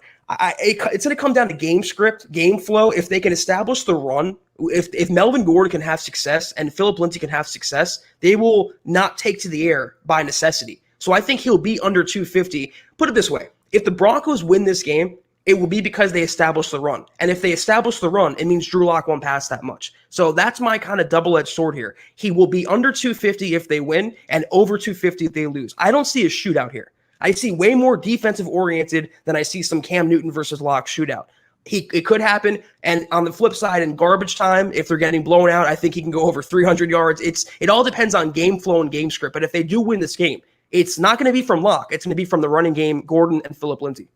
It's going to come down to game script, game flow. If they can establish the run, if Melvin Gordon can have success and Philip Lindsay can have success, they will not take to the air by necessity. So I think he'll be under 250. Put it this way. If the Broncos win this game, it will be because they establish the run. And if they establish the run, it means Drew Lock won't pass that much. So that's my kind of double-edged sword here. He will be under 250 if they win and over 250 if they lose. I don't see a shootout here. I see way more defensive-oriented than I see some Cam Newton versus Lock shootout. It could happen. And on the flip side, in garbage time, if they're getting blown out, I think he can go over 300 yards. It all depends on game flow and game script. But if they do win this game, it's not going to be from Lock. It's going to be from the running game, Gordon and Phillip Lindsay.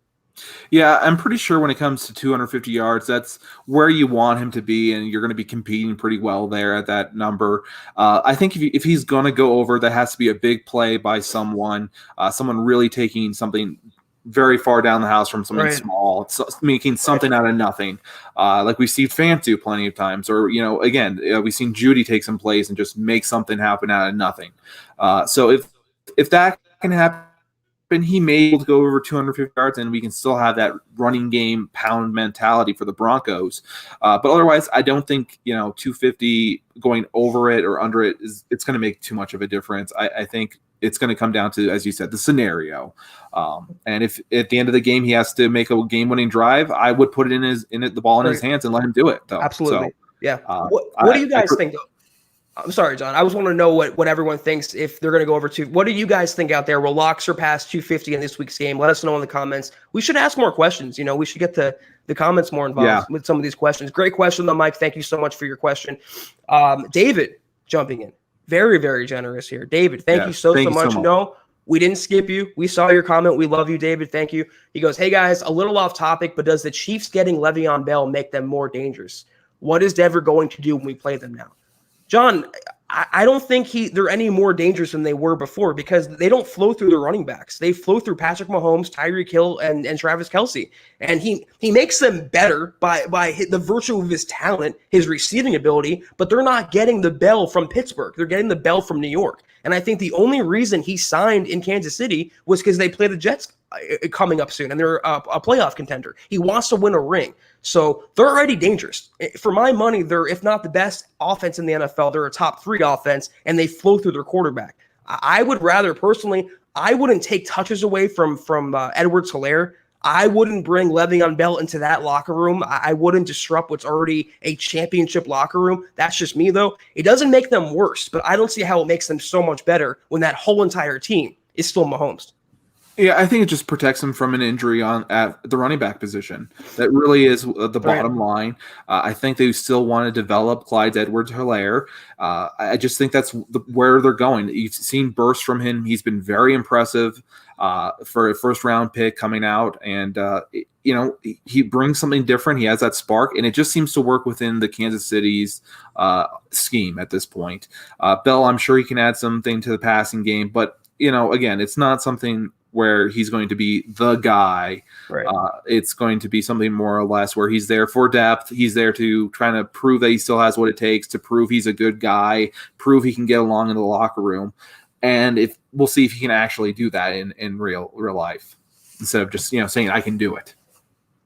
Yeah, I'm pretty sure when it comes to 250 yards, that's where you want him to be, and you're going to be competing pretty well there at that number. I think if he's going to go over, that has to be a big play by someone really taking something very far down the house from something small, making something out of nothing, like we've seen Fant do plenty of times, or again, we've seen Judy take some plays and just make something happen out of nothing. So if that can happen, he may be able to go over 250 yards, and we can still have that running game pound mentality for the Broncos. But otherwise, I don't think 250 going over it or under it it's going to make too much of a difference. I think it's going to come down to, as you said, the scenario. And if at the end of the game he has to make a game-winning drive, I would put it the ball in his hands and let him do it. Though. Absolutely, yeah. What do you guys think, though? I'm sorry, John. I was wanting to know what everyone thinks if they're going to go over to. What do you guys think out there? Will Lock surpass 250 in this week's game? Let us know in the comments. We should ask more questions. We should get the comments more involved with some of these questions. Great question, though, Mike. Thank you so much for your question. David jumping in. Very, very generous here. David, thank you so much. No, we didn't skip you. We saw your comment. We love you, David. Thank you. He goes, hey, guys, a little off topic, but does the Chiefs getting Le'Veon Bell make them more dangerous? What is Denver going to do when we play them now? John, I don't think they're any more dangerous than they were before because they don't flow through the running backs. They flow through Patrick Mahomes, Tyreek Hill, and Travis Kelce. And he makes them better by the virtue of his talent, his receiving ability, but they're not getting the bell from Pittsburgh. They're getting the bell from New York. And I think the only reason he signed in Kansas City was because they play the Jets coming up soon, and they're a playoff contender. He wants to win a ring. So they're already dangerous. For my money, they're, if not the best offense in the NFL, they're a top 3 offense, and they flow through their quarterback. I would rather, personally, I wouldn't take touches away from Edwards-Helaire. I wouldn't bring Le'Veon Bell into that locker room. I wouldn't disrupt what's already a championship locker room. That's just me, though. It doesn't make them worse, but I don't see how it makes them so much better when that whole entire team is still Mahomes. Yeah, I think it just protects him from an injury at the running back position. That really is the bottom line. I think they still want to develop Clyde Edwards-Helaire. I just think that's where they're going. You've seen bursts from him. He's been very impressive for a first-round pick coming out, and he brings something different. He has that spark, and it just seems to work within the Kansas City's scheme at this point. Bell, I'm sure he can add something to the passing game, but again, it's not something where he's going to be the guy. Right. It's going to be something more or less where he's there for depth. He's there to try to prove that he still has what it takes, to prove he's a good guy, prove he can get along in the locker room. And we'll see if he can actually do that in real life instead of just, saying I can do it.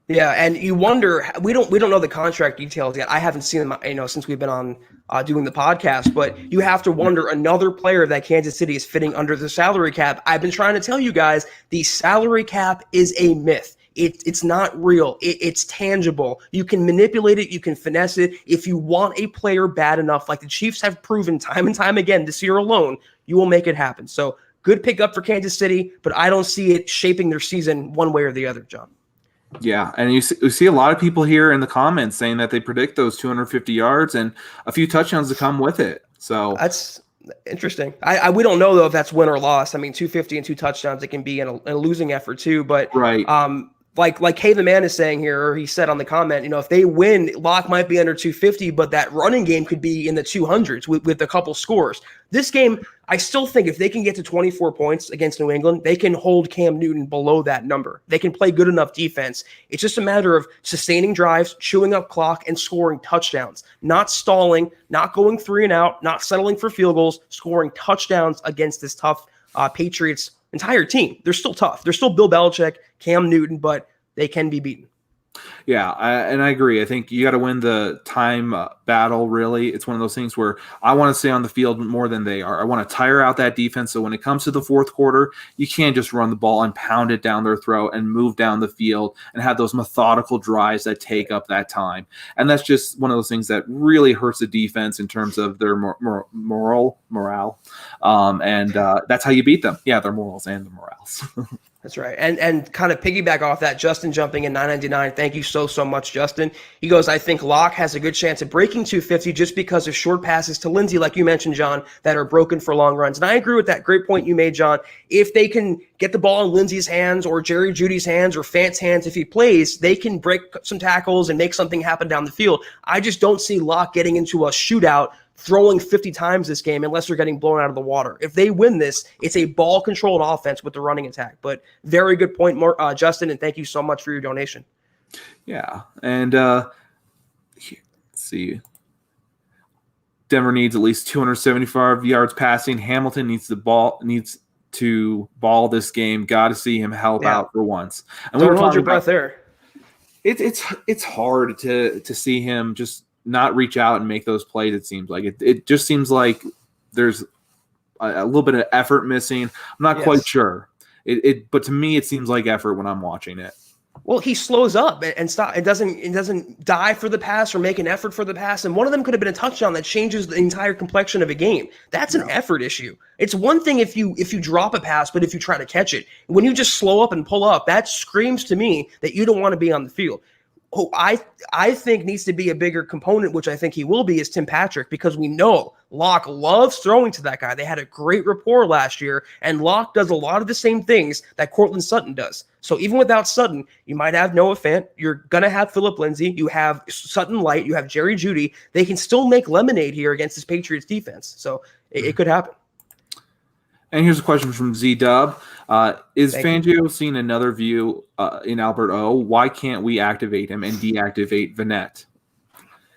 Yeah, and you wonder, we don't know the contract details yet. I haven't seen them, since we've been on doing the podcast, but you have to wonder another player that Kansas City is fitting under the salary cap. I've been trying to tell you guys, the salary cap is a myth. It's not real. It's tangible. You can manipulate it. You can finesse it. If you want a player bad enough, like the Chiefs have proven time and time again this year alone, you will make it happen. So good pickup for Kansas City, but I don't see it shaping their season one way or the other, John. Yeah, and you see a lot of people here in the comments saying that they predict those 250 yards and a few touchdowns to come with it. So that's interesting. We don't know, though, if that's win or loss. I mean, 250 and 2 touchdowns, it can be in a losing effort, too. But right. Like Hey the Man is saying here, or he said on the comment, if they win, Lock might be under 250, but that running game could be in the 200s with a couple scores. This game, I still think if they can get to 24 points against New England, they can hold Cam Newton below that number. They can play good enough defense. It's just a matter of sustaining drives, chewing up clock, and scoring touchdowns. Not stalling, not going 3 and out, not settling for field goals, scoring touchdowns against this tough Patriots entire team. They're still tough. They're still Bill Belichick, Cam Newton, but they can be beaten. Yeah, and I agree. I think you got to win the time battle, really. It's one of those things where I want to stay on the field more than they are. I want to tire out that defense. So when it comes to the fourth quarter, you can't just run the ball and pound it down their throat and move down the field and have those methodical drives that take up that time. And that's just one of those things that really hurts the defense in terms of their morale. And that's how you beat them. Yeah, their morals and their morales. That's right. And kind of piggyback off that, Justin jumping in 999. Thank you so much, Justin. He goes, I think Locke has a good chance of breaking 250 just because of short passes to Lindsey, like you mentioned, John, that are broken for long runs. And I agree with that. Great point you made, John. If they can get the ball in Lindsey's hands or Jerry Jeudy's hands or Fant's hands, if he plays, they can break some tackles and make something happen down the field. I just don't see Locke getting into a shootout throwing 50 times this game unless they're getting blown out of the water. If they win this, it's a ball-controlled offense with the running attack. But very good point, Justin, and thank you so much for your donation. Yeah, and let's see. Denver needs at least 275 yards passing. Hamilton needs to ball this game. Got to see him help out for once. And don't hold your breath there. It's hard to see him just not reach out and make those plays. It seems like it just seems like there's a little bit of effort missing. I'm not quite sure. But to me, it seems like effort when I'm watching it. Well, he slows up and stop. It doesn't dive for the pass or make an effort for the pass. And one of them could have been a touchdown that changes the entire complexion of a game. That's an effort issue. It's one thing if you drop a pass, but if you try to catch it, when you just slow up and pull up, that screams to me that you don't want to be on the field. Who I think needs to be a bigger component, which I think he will be, is Tim Patrick, because we know Locke loves throwing to that guy. They had a great rapport last year, and Locke does a lot of the same things that Courtland Sutton does. So even without Sutton, you might have Noah Fant. You're going to have Phillip Lindsay. You have Sutton Light. You have Jerry Jeudy. They can still make lemonade here against this Patriots defense. So it could happen. And here's a question from Z-Dub. Is Fangio seeing another view in Albert O? Why can't we activate him and deactivate Vanette?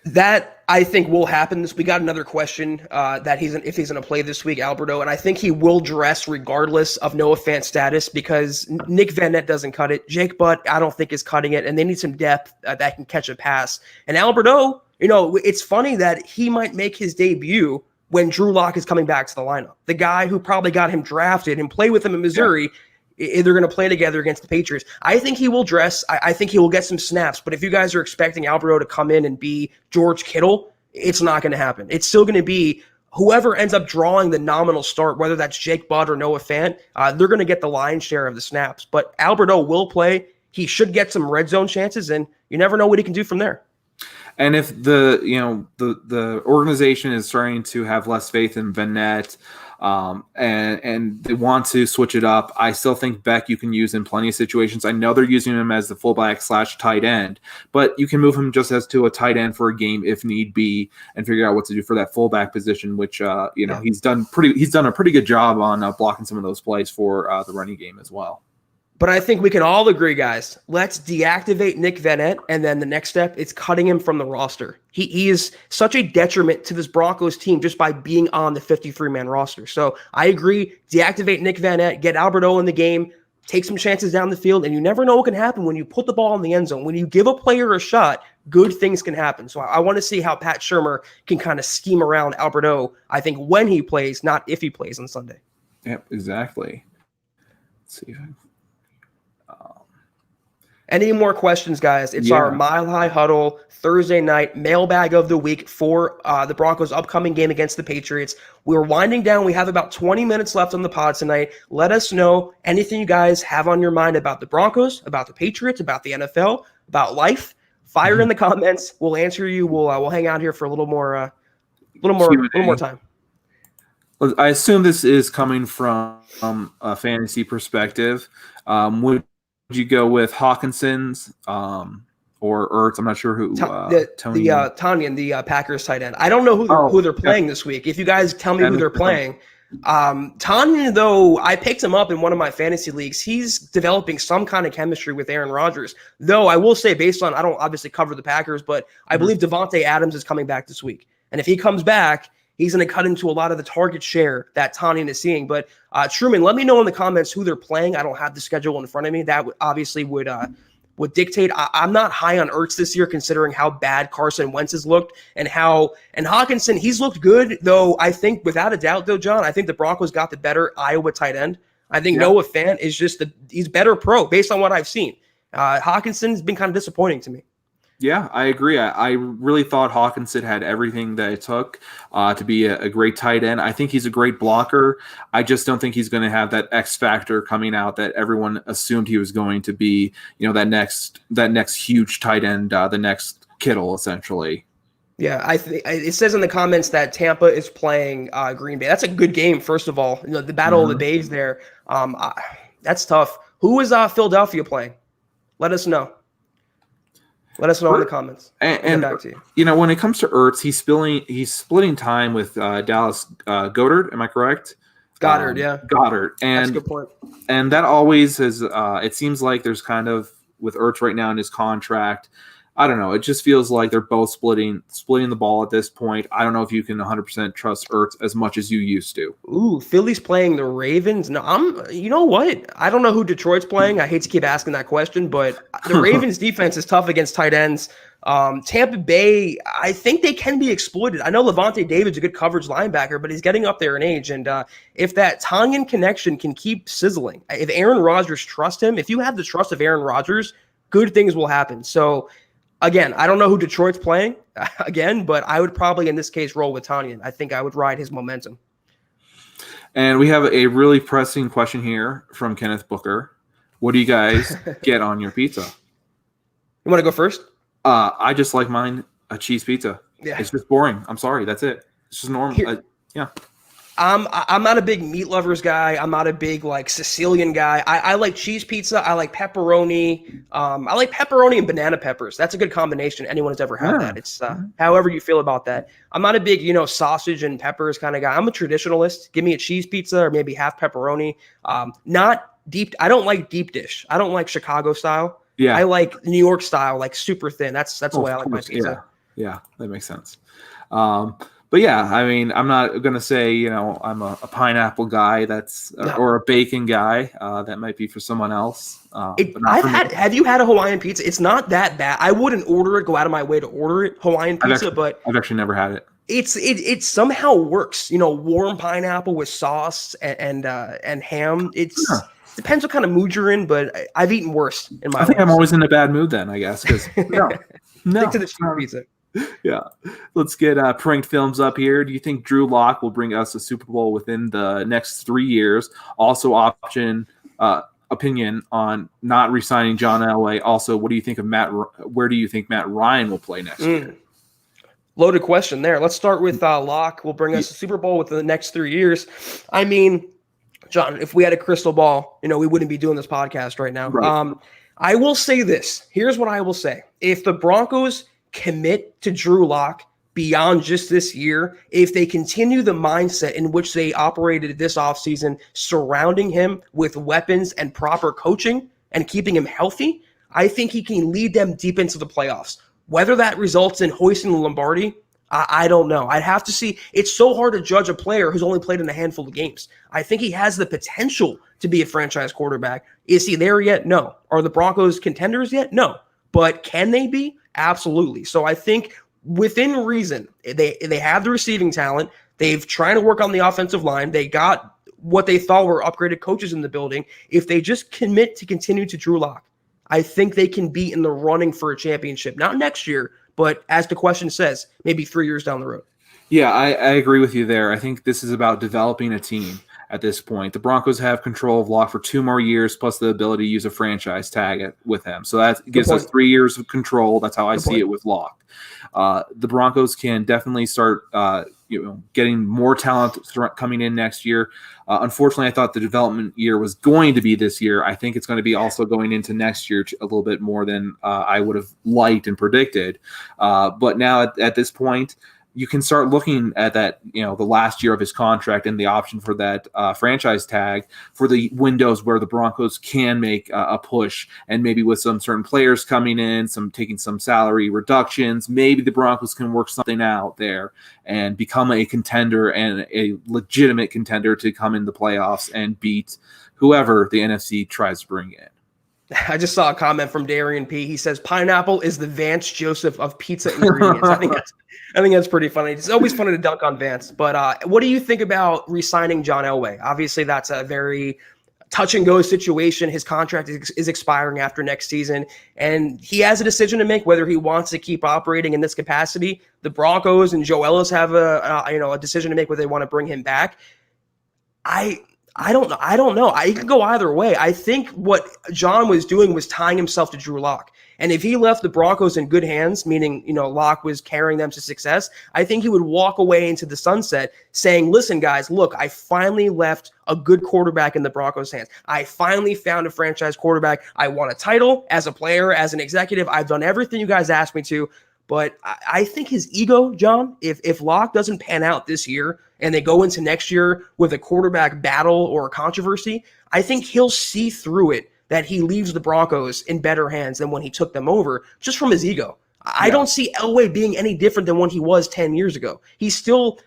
That, I think, will happen. We got another question that if he's going to play this week, Alberto, and I think he will dress regardless of Noah Fant's status because Nick Vanette doesn't cut it. Jake Butt, I don't think, is cutting it, and they need some depth that can catch a pass. And Alberto, it's funny that he might make his debut when Drew Lock is coming back to the lineup. The guy who probably got him drafted and played with him in Missouri, they're going to play together against the Patriots. I think he will dress. I think he will get some snaps. But if you guys are expecting Alberto to come in and be George Kittle, it's not going to happen. It's still going to be whoever ends up drawing the nominal start, whether that's Jake Butt or Noah Fant, they're going to get the lion's share of the snaps. But Alberto will play. He should get some red zone chances, and you never know what he can do from there. And if the organization is starting to have less faith in Vanette, and they want to switch it up, I still think Beck you can use in plenty of situations. I know they're using him as the fullback / tight end, but you can move him just as to a tight end for a game if need be, and figure out what to do for that fullback position. Which he's done a pretty good job on blocking some of those plays for the running game as well. But I think we can all agree, guys, let's deactivate Nick Vanette, and then the next step is cutting him from the roster. He is such a detriment to this Broncos team just by being on the 53-man roster. So I agree, deactivate Nick Vanette, get Alberto in the game, take some chances down the field, and you never know what can happen when you put the ball in the end zone. When you give a player a shot, good things can happen. So I want to see how Pat Shurmur can kind of scheme around Alberto, I think, when he plays, not if he plays on Sunday. Yep, exactly. Let's see. Any more questions, guys? It's our Mile High Huddle Thursday night mailbag of the week for the Broncos' upcoming game against the Patriots. We're winding down. We have about 20 minutes left on the pod tonight. Let us know anything you guys have on your mind about the Broncos, about the Patriots, about the NFL, about life. Fire in the comments. We'll answer you. We'll hang out here for a little more time. I assume this is coming from a fantasy perspective. Would you go with Hawkinson's or Ertz? I'm not sure who. Tanyan, the Packers tight end. I don't know who they're playing this week. If you guys tell me who they're playing. Tanyan, though, I picked him up in one of my fantasy leagues. He's developing some kind of chemistry with Aaron Rodgers. Though I will say, based on, I don't obviously cover the Packers, but I believe Devontae Adams is coming back this week. And if he comes back, he's going to cut into a lot of the target share that Tanyan is seeing. But Truman, let me know in the comments who they're playing. I don't have the schedule in front of me. That obviously would would dictate. I'm not high on Ertz this year, considering how bad Carson Wentz has looked and Hawkinson, he's looked good, though. I think without a doubt, though, John, I think the Broncos got the better Iowa tight end. I think Noah Fant is he's better pro based on what I've seen. Hawkinson's been kind of disappointing to me. Yeah, I agree. I really thought Hawkinson had everything that it took to be a great tight end. I think he's a great blocker. I just don't think he's going to have that X factor coming out that everyone assumed he was going to be. That next huge tight end, the next Kittle, essentially. Yeah, it says in the comments that Tampa is playing Green Bay. That's a good game, first of all. The Battle of the Bays there. That's tough. Who is Philadelphia playing? Let us know. Let us know in the comments. And back to you. When it comes to Ertz, he's splitting time with Dallas Goedert. Am I correct? Goddard, yeah. Goddard. That's a good point. And that always is. It seems like there's kind of with Ertz right now in his contract. I don't know. It just feels like they're both splitting the ball at this point. I don't know if you can 100% trust Ertz as much as you used to. Ooh, Philly's playing the Ravens. No, you know what? I don't know who Detroit's playing. I hate to keep asking that question, but the Ravens defense is tough against tight ends. Tampa Bay, I think they can be exploited. I know Levante David's a good coverage linebacker, but he's getting up there in age. And if that Tonyan connection can keep sizzling, if Aaron Rodgers trusts him, if you have the trust of Aaron Rodgers, good things will happen. So, again, I don't know who Detroit's playing, but I would probably, in this case, roll with Tonyan. I think I would ride his momentum. And we have a really pressing question here from Kenneth Booker. What do you guys get on your pizza? You want to go first? I just like mine a cheese pizza. Yeah. It's just boring. I'm sorry. That's it. It's just normal. Yeah. I'm not a big meat lovers guy. I'm not a big Sicilian guy. I like cheese pizza. I like pepperoni. I like pepperoni and banana peppers. That's a good combination. Anyone has ever had that. It's however you feel about that. I'm not a big sausage and peppers kind of guy. I'm a traditionalist. Give me a cheese pizza or maybe half pepperoni. Not deep. I don't like deep dish. I don't like Chicago style. Yeah. I like New York style, like super thin. That's the way I like my pizza. Yeah, that makes sense. But yeah, I mean, I'm not going to say, I'm a pineapple guy or a bacon guy. That might be for someone else. Have you had a Hawaiian pizza? It's not that bad. I wouldn't order it, go out of my way to order it, Hawaiian pizza, but I've actually never had it. It somehow works, warm pineapple with sauce and ham. Depends what kind of mood you're in, but I've eaten worse in my life. I think I'm always in a bad mood then, I guess. Because Stick to the cheese pizza. Yeah. Let's get pranked films up here. Do you think Drew Lock will bring us a Super Bowl within the next 3 years? Also, opinion on not re-signing John Elway. Also, what do you think of where do you think Matt Ryan will play next year? Loaded question there. Let's start with Lock will bring us a Super Bowl within the next 3 years. I mean, John, if we had a crystal ball, we wouldn't be doing this podcast right now. Right. I will say this. Here's what I will say. If the Broncos commit to Drew Lock beyond just this year, if they continue the mindset in which they operated this offseason, surrounding him with weapons and proper coaching and keeping him healthy, I think he can lead them deep into the playoffs. Whether that results in hoisting the Lombardi, I don't know. I'd have to see. It's so hard to judge a player who's only played in a handful of games. I think he has the potential to be a franchise quarterback. Is he there yet? No. Are the Broncos contenders yet? No. But can they be? Absolutely. So I think within reason, they have the receiving talent. They've trying to work on the offensive line. They got what they thought were upgraded coaches in the building. If they just commit to continue to Drew Lock, I think they can be in the running for a championship. Not next year, but as the question says, maybe 3 years down the road. Yeah, I agree with you there. I think this is about developing a team at this point. The Broncos have control of Lock for 2 more years, plus the ability to use a franchise tag with him. So that gives us 3 years of control. That's how I see it with Lock. The Broncos can definitely start getting more talent coming in next year. Unfortunately, I thought the development year was going to be this year. I think it's going to be also going into next year a little bit more than I would have liked and predicted. But now at this point, you can start looking at that, the last year of his contract and the option for that franchise tag for the windows where the Broncos can make a push, and maybe with some certain players coming in, taking some salary reductions, maybe the Broncos can work something out there and become a contender and a legitimate contender to come in the playoffs and beat whoever the NFC tries to bring in. I just saw a comment from Darian P. He says pineapple is the Vance Joseph of pizza ingredients. I think that's pretty funny. It's always funny to dunk on Vance. But what do you think about re-signing John Elway? Obviously, that's a very touch and go situation. His contract is expiring after next season, and he has a decision to make whether he wants to keep operating in this capacity. The Broncos and Joe Ellis have a decision to make whether they want to bring him back. I don't know. I can go either way. I think what John was doing was tying himself to Drew Lock. And if he left the Broncos in good hands, meaning, Lock was carrying them to success, I think he would walk away into the sunset saying, listen, guys, look, I finally left a good quarterback in the Broncos' hands. I finally found a franchise quarterback. I won a title as a player, as an executive. I've done everything you guys asked me to. But I think his ego, John, if Locke doesn't pan out this year and they go into next year with a quarterback battle or a controversy, I think he'll see through it that he leaves the Broncos in better hands than when he took them over, just from his ego. I don't see Elway being any different than when he was 10 years ago. He's still,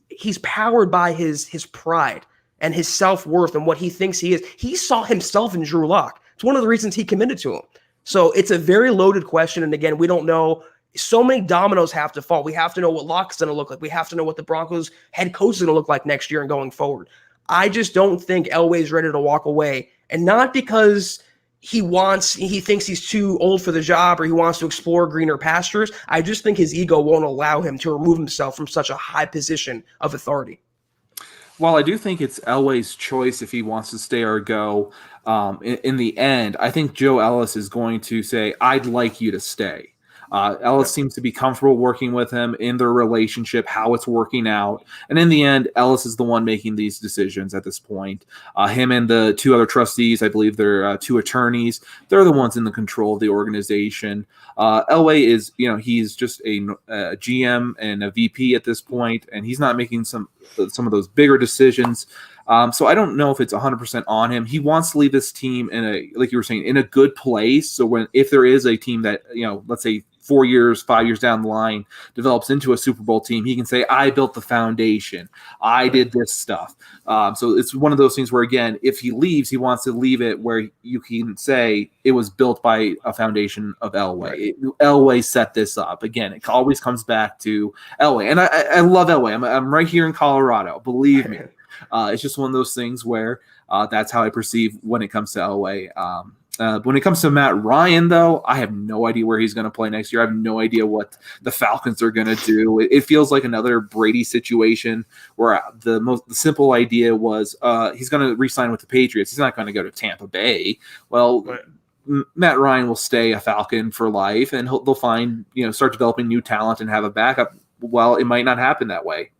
he's powered by his pride and his self-worth and what he thinks he is. He saw himself in Drew Lock. It's one of the reasons he committed to him. So it's a very loaded question. And again, we don't know. So many dominoes have to fall. We have to know what Locke's going to look like. We have to know what the Broncos head coach is going to look like next year and going forward. I just don't think Elway's ready to walk away. And not because he thinks he's too old for the job or he wants to explore greener pastures. I just think his ego won't allow him to remove himself from such a high position of authority. While I do think it's Elway's choice if he wants to stay or go, in the end, I think Joe Ellis is going to say, I'd like you to stay. Ellis seems to be comfortable working with him in their relationship, how it's working out. And in the end, Ellis is the one making these decisions at this point. Him and the two other trustees, I believe they're two attorneys, they're the ones in the control of the organization. Elway is, he's just a GM and a VP at this point, and he's not making some of those bigger decisions. So I don't know if it's 100% on him. He wants to leave this team like you were saying, in a good place. So if there is a team that, let's say 4 years, 5 years down the line develops into a Super Bowl team, he can say, I built the foundation. I did this stuff. So it's one of those things where, again, if he leaves, he wants to leave it where you can say it was built by a foundation of Elway. Elway set this up. Again, it always comes back to Elway. And I love Elway. I'm right here in Colorado. Believe me. It's just one of those things where that's how I perceive when it comes to Elway. When it comes to Matt Ryan, though, I have no idea where he's going to play next year. I have no idea what the Falcons are going to do. It feels like another Brady situation where the simple idea was he's going to re-sign with the Patriots. He's not going to go to Tampa Bay. Well, Matt Ryan will stay a Falcon for life, and they'll find, start developing new talent and have a backup. Well, it might not happen that way.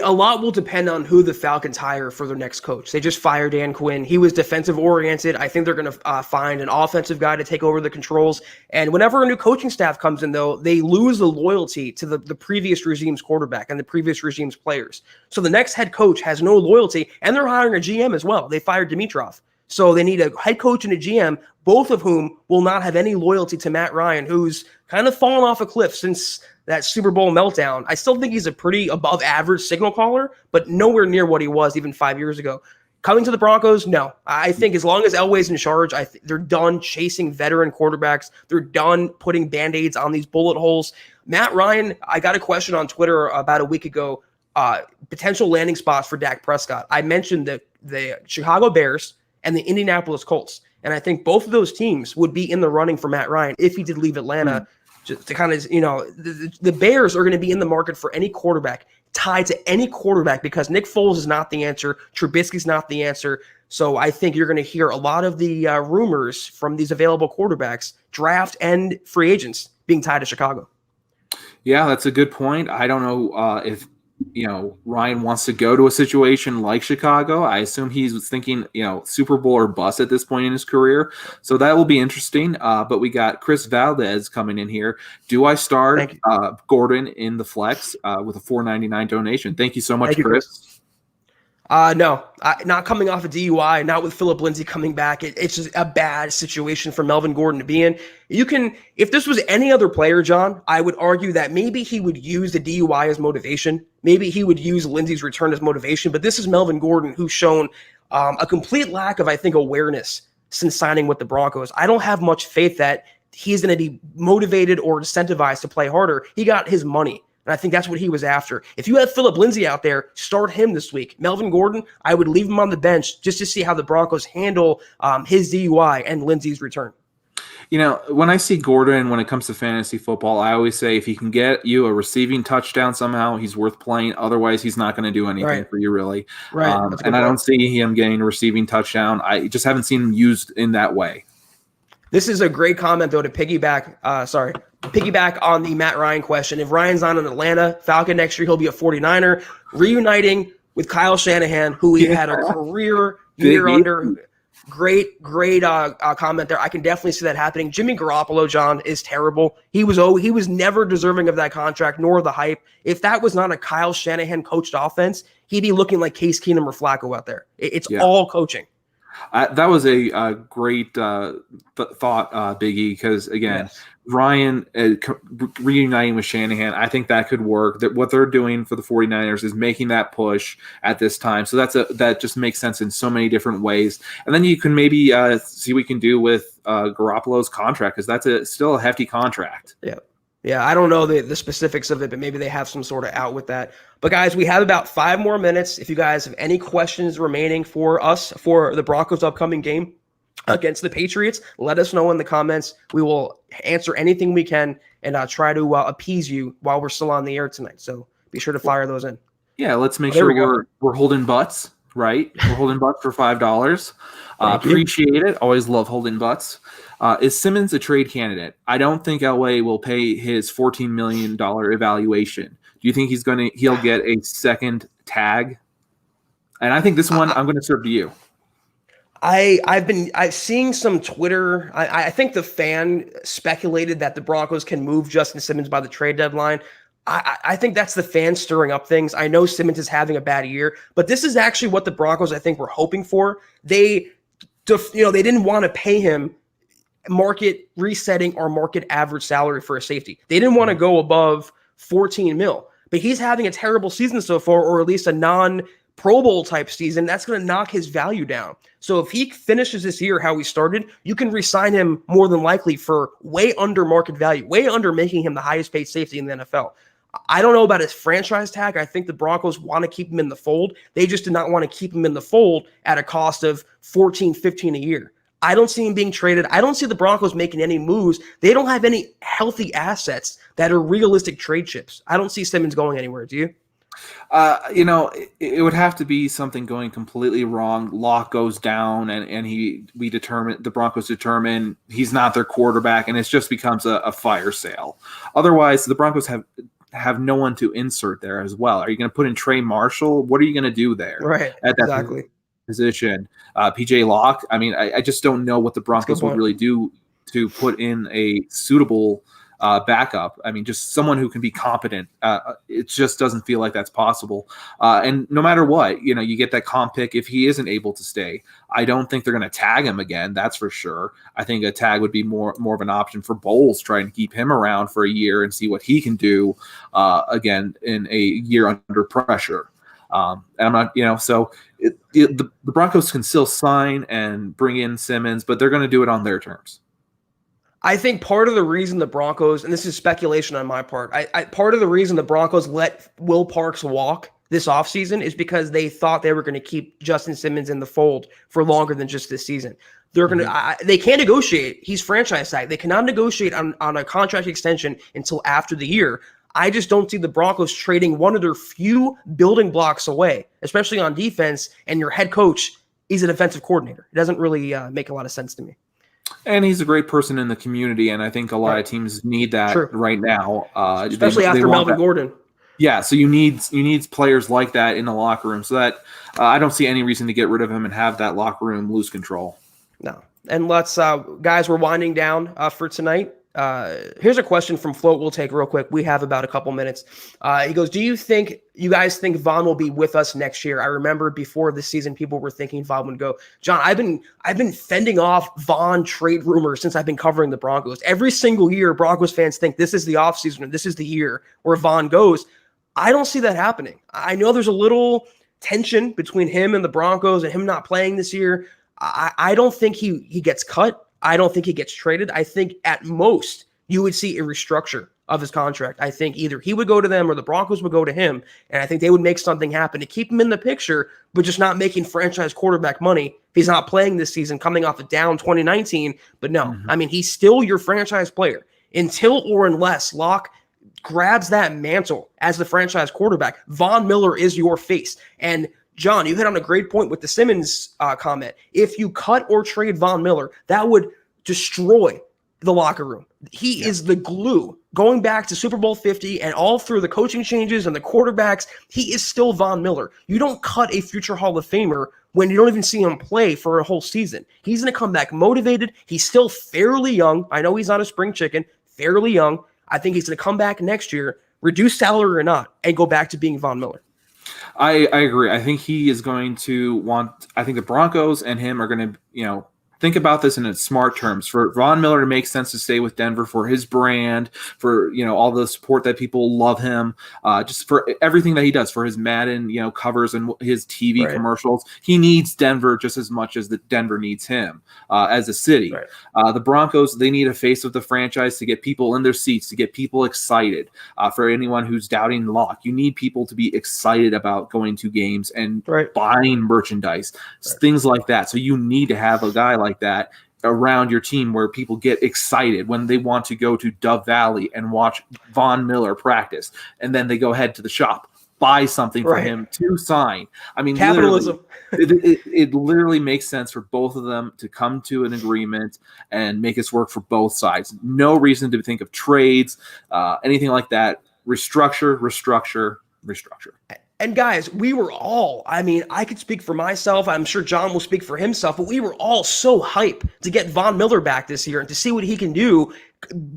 A lot will depend on who the Falcons hire for their next coach. They just fired Dan Quinn. He was defensive oriented. I think they're going to find an offensive guy to take over the controls. And whenever a new coaching staff comes in, though, they lose the loyalty to the previous regime's quarterback and the previous regime's players. So the next head coach has no loyalty, and they're hiring a GM as well. They fired Dimitrov. So they need a head coach and a GM, both of whom will not have any loyalty to Matt Ryan, who's kind of fallen off a cliff since that Super Bowl meltdown. I still think he's a pretty above average signal caller, but nowhere near what he was even 5 years ago. Coming to the Broncos, no. I think as long as Elway's in charge, they're done chasing veteran quarterbacks. They're done putting Band-Aids on these bullet holes. Matt Ryan, I got a question on Twitter about a week ago, potential landing spots for Dak Prescott. I mentioned the Chicago Bears and the Indianapolis Colts. And I think both of those teams would be in the running for Matt Ryan if he did leave Atlanta. Just to kind of, the Bears are going to be in the market for any quarterback, tied to any quarterback, because Nick Foles is not the answer. Trubisky's not the answer. So I think you're going to hear a lot of the rumors from these available quarterbacks, draft and free agents, being tied to Chicago. Yeah, that's a good point. I don't know if Ryan wants to go to a situation like Chicago. I assume he's thinking, Super Bowl or bust at this point in his career. So that will be interesting. But we got Chris Valdez coming in here. Do I start Gordon in the flex with a $4.99 donation? Thank you so much, Chris. No, not coming off a DUI, not with Philip Lindsay coming back. It's just a bad situation for Melvin Gordon to be in. If this was any other player, John, I would argue that maybe he would use the DUI as motivation. Maybe he would use Lindsay's return as motivation. But this is Melvin Gordon, who's shown a complete lack of, I think, awareness since signing with the Broncos. I don't have much faith that he's going to be motivated or incentivized to play harder. He got his money, and I think that's what he was after. If you have Phillip Lindsay out there, start him this week. Melvin Gordon, I would leave him on the bench just to see how the Broncos handle his DUI and Lindsay's return. When I see Gordon, when it comes to fantasy football, I always say if he can get you a receiving touchdown somehow, he's worth playing. Otherwise, he's not going to do anything for you, really. Right. And I don't see him getting a receiving touchdown. I just haven't seen him used in that way. This is a great comment, though, to piggyback on the Matt Ryan question. If Ryan's on an Atlanta Falcon next year, he'll be a 49er, reuniting with Kyle Shanahan, who he had a career year under. Great comment there. I can definitely see that happening. Jimmy Garoppolo, John, is terrible. He was never deserving of that contract, nor the hype. If that was not a Kyle Shanahan coached offense, he'd be looking like Case Keenum or Flacco out there. It's all coaching. That was a great thought, Biggie, because, again, Ryan reuniting with Shanahan, I think that could work. That what they're doing for the 49ers is making that push at this time. So that just makes sense in so many different ways. And then you can maybe see what you can do with Garoppolo's contract, because that's still a hefty contract. Yeah, I don't know the specifics of it, but maybe they have some sort of out with that. But, guys, we have about 5 more minutes. If you guys have any questions remaining for us for the Broncos' upcoming game against the Patriots, let us know in the comments. We will answer anything we can and try to appease you while we're still on the air tonight. So be sure to fire those in. Yeah, let's make sure we're holding butts, right? We're holding butts for $5. Appreciate it. Always love holding butts. Is Simmons a trade candidate? I don't think Elway will pay his $14 million evaluation. Do you think he'll get a second tag? And I think this one I'm going to serve to you. I've been seeing some Twitter. I think the fan speculated that the Broncos can move Justin Simmons by the trade deadline. I think that's the fans stirring up things. I know Simmons is having a bad year, but this is actually what the Broncos, I think, were hoping for. They didn't want to pay him market resetting or market average salary for a safety. They didn't want to go above 14 mil, but he's having a terrible season so far, or at least a non-Pro Bowl type season. That's going to knock his value down. So if he finishes this year how he started, you can re-sign him more than likely for way under market value, way under making him the highest paid safety in the NFL. I don't know about his franchise tag. I think the Broncos want to keep him in the fold. They just did not want to keep him in the fold at a cost of 14, 15 a year. I don't see him being traded. I don't see the Broncos making any moves. They don't have any healthy assets that are realistic trade chips. I don't see Simmons going anywhere. Do you? It would have to be something going completely wrong. Locke goes down, and the Broncos determine he's not their quarterback, and it just becomes a fire sale. Otherwise, the Broncos have no one to insert there as well. Are you going to put in Trey Marshall? What are you going to do there? Right. Exactly. Position. PJ Locke. I mean, I just don't know what the Broncos would really do to put in a suitable backup. I mean, just someone who can be competent. It just doesn't feel like that's possible. And no matter what, you get that comp pick if he isn't able to stay. I don't think they're going to tag him again. That's for sure. I think a tag would be more of an option for Bowles, trying to keep him around for a year and see what he can do again in a year under pressure. And I'm not, so the Broncos can still sign and bring in Simmons, but they're going to do it on their terms. I think part of the reason the Broncos, and this is speculation on my part, part of the reason the Broncos let Will Parks walk this offseason is because they thought they were going to keep Justin Simmons in the fold for longer than just this season. They're going to, they can't negotiate. He's franchise tag. They cannot negotiate on a contract extension until after the year. I just don't see the Broncos trading one of their few building blocks away, especially on defense, and your head coach is a defensive coordinator. It doesn't really make a lot of sense to me. And he's a great person in the community, and I think a lot of teams need that right now. Especially after Melvin Gordon. Yeah, so you need players like that in the locker room, so that I don't see any reason to get rid of him and have that locker room lose control. No. And let's, guys, we're winding down for tonight. Here's a question from Float we'll take real quick. We have about a couple minutes. He goes, do you guys think Von will be with us next year? I remember before this season, people were thinking Von would go. John, I've been fending off Von trade rumors since I've been covering the Broncos. Every single year, Broncos fans think this is the offseason and this is the year where Von goes. I don't see that happening. I know there's a little tension between him and the Broncos and him not playing this year. I don't think he gets cut. I don't think he gets traded. I think at most you would see a restructure of his contract. I think either he would go to them or the Broncos would go to him, and I think they would make something happen to keep him in the picture, but just not making franchise quarterback money if he's not playing this season coming off a down 2019. But no, I mean, he's still your franchise player until or unless Locke grabs that mantle as the franchise quarterback. Von Miller is your face. And John, you hit on a great point with the Simmons comment. If you cut or trade Von Miller, that would destroy the locker room. He is the glue. Going back to Super Bowl 50 and all through the coaching changes and the quarterbacks, he is still Von Miller. You don't cut a future Hall of Famer when you don't even see him play for a whole season. He's going to come back motivated. He's still fairly young. I know he's not a spring chicken, fairly young. I think he's going to come back next year, reduce salary or not, and go back to being Von Miller. I agree. I think he is going to want – I think the Broncos and him are going to, think about this in its smart terms. For Von Miller to make sense to stay with Denver for his brand, for all the support that people love him, just for everything that he does, for his Madden covers and his TV commercials. He needs Denver just as much as Denver needs him as a city. The Broncos, they need a face of the franchise to get people in their seats, to get people excited. For anyone who's doubting Locke, you need people to be excited about going to games and buying merchandise, things like that. So you need to have a guy like that around your team where people get excited when they want to go to Dove Valley and watch Von Miller practice, and then they go head to the shop, buy something for him to sign. I mean, capitalism. It literally makes sense for both of them to come to an agreement and make this work for both sides. No reason to think of trades, anything like that. Restructure. And guys, we were all, I could speak for myself. I'm sure John will speak for himself, but we were all so hyped to get Von Miller back this year and to see what he can do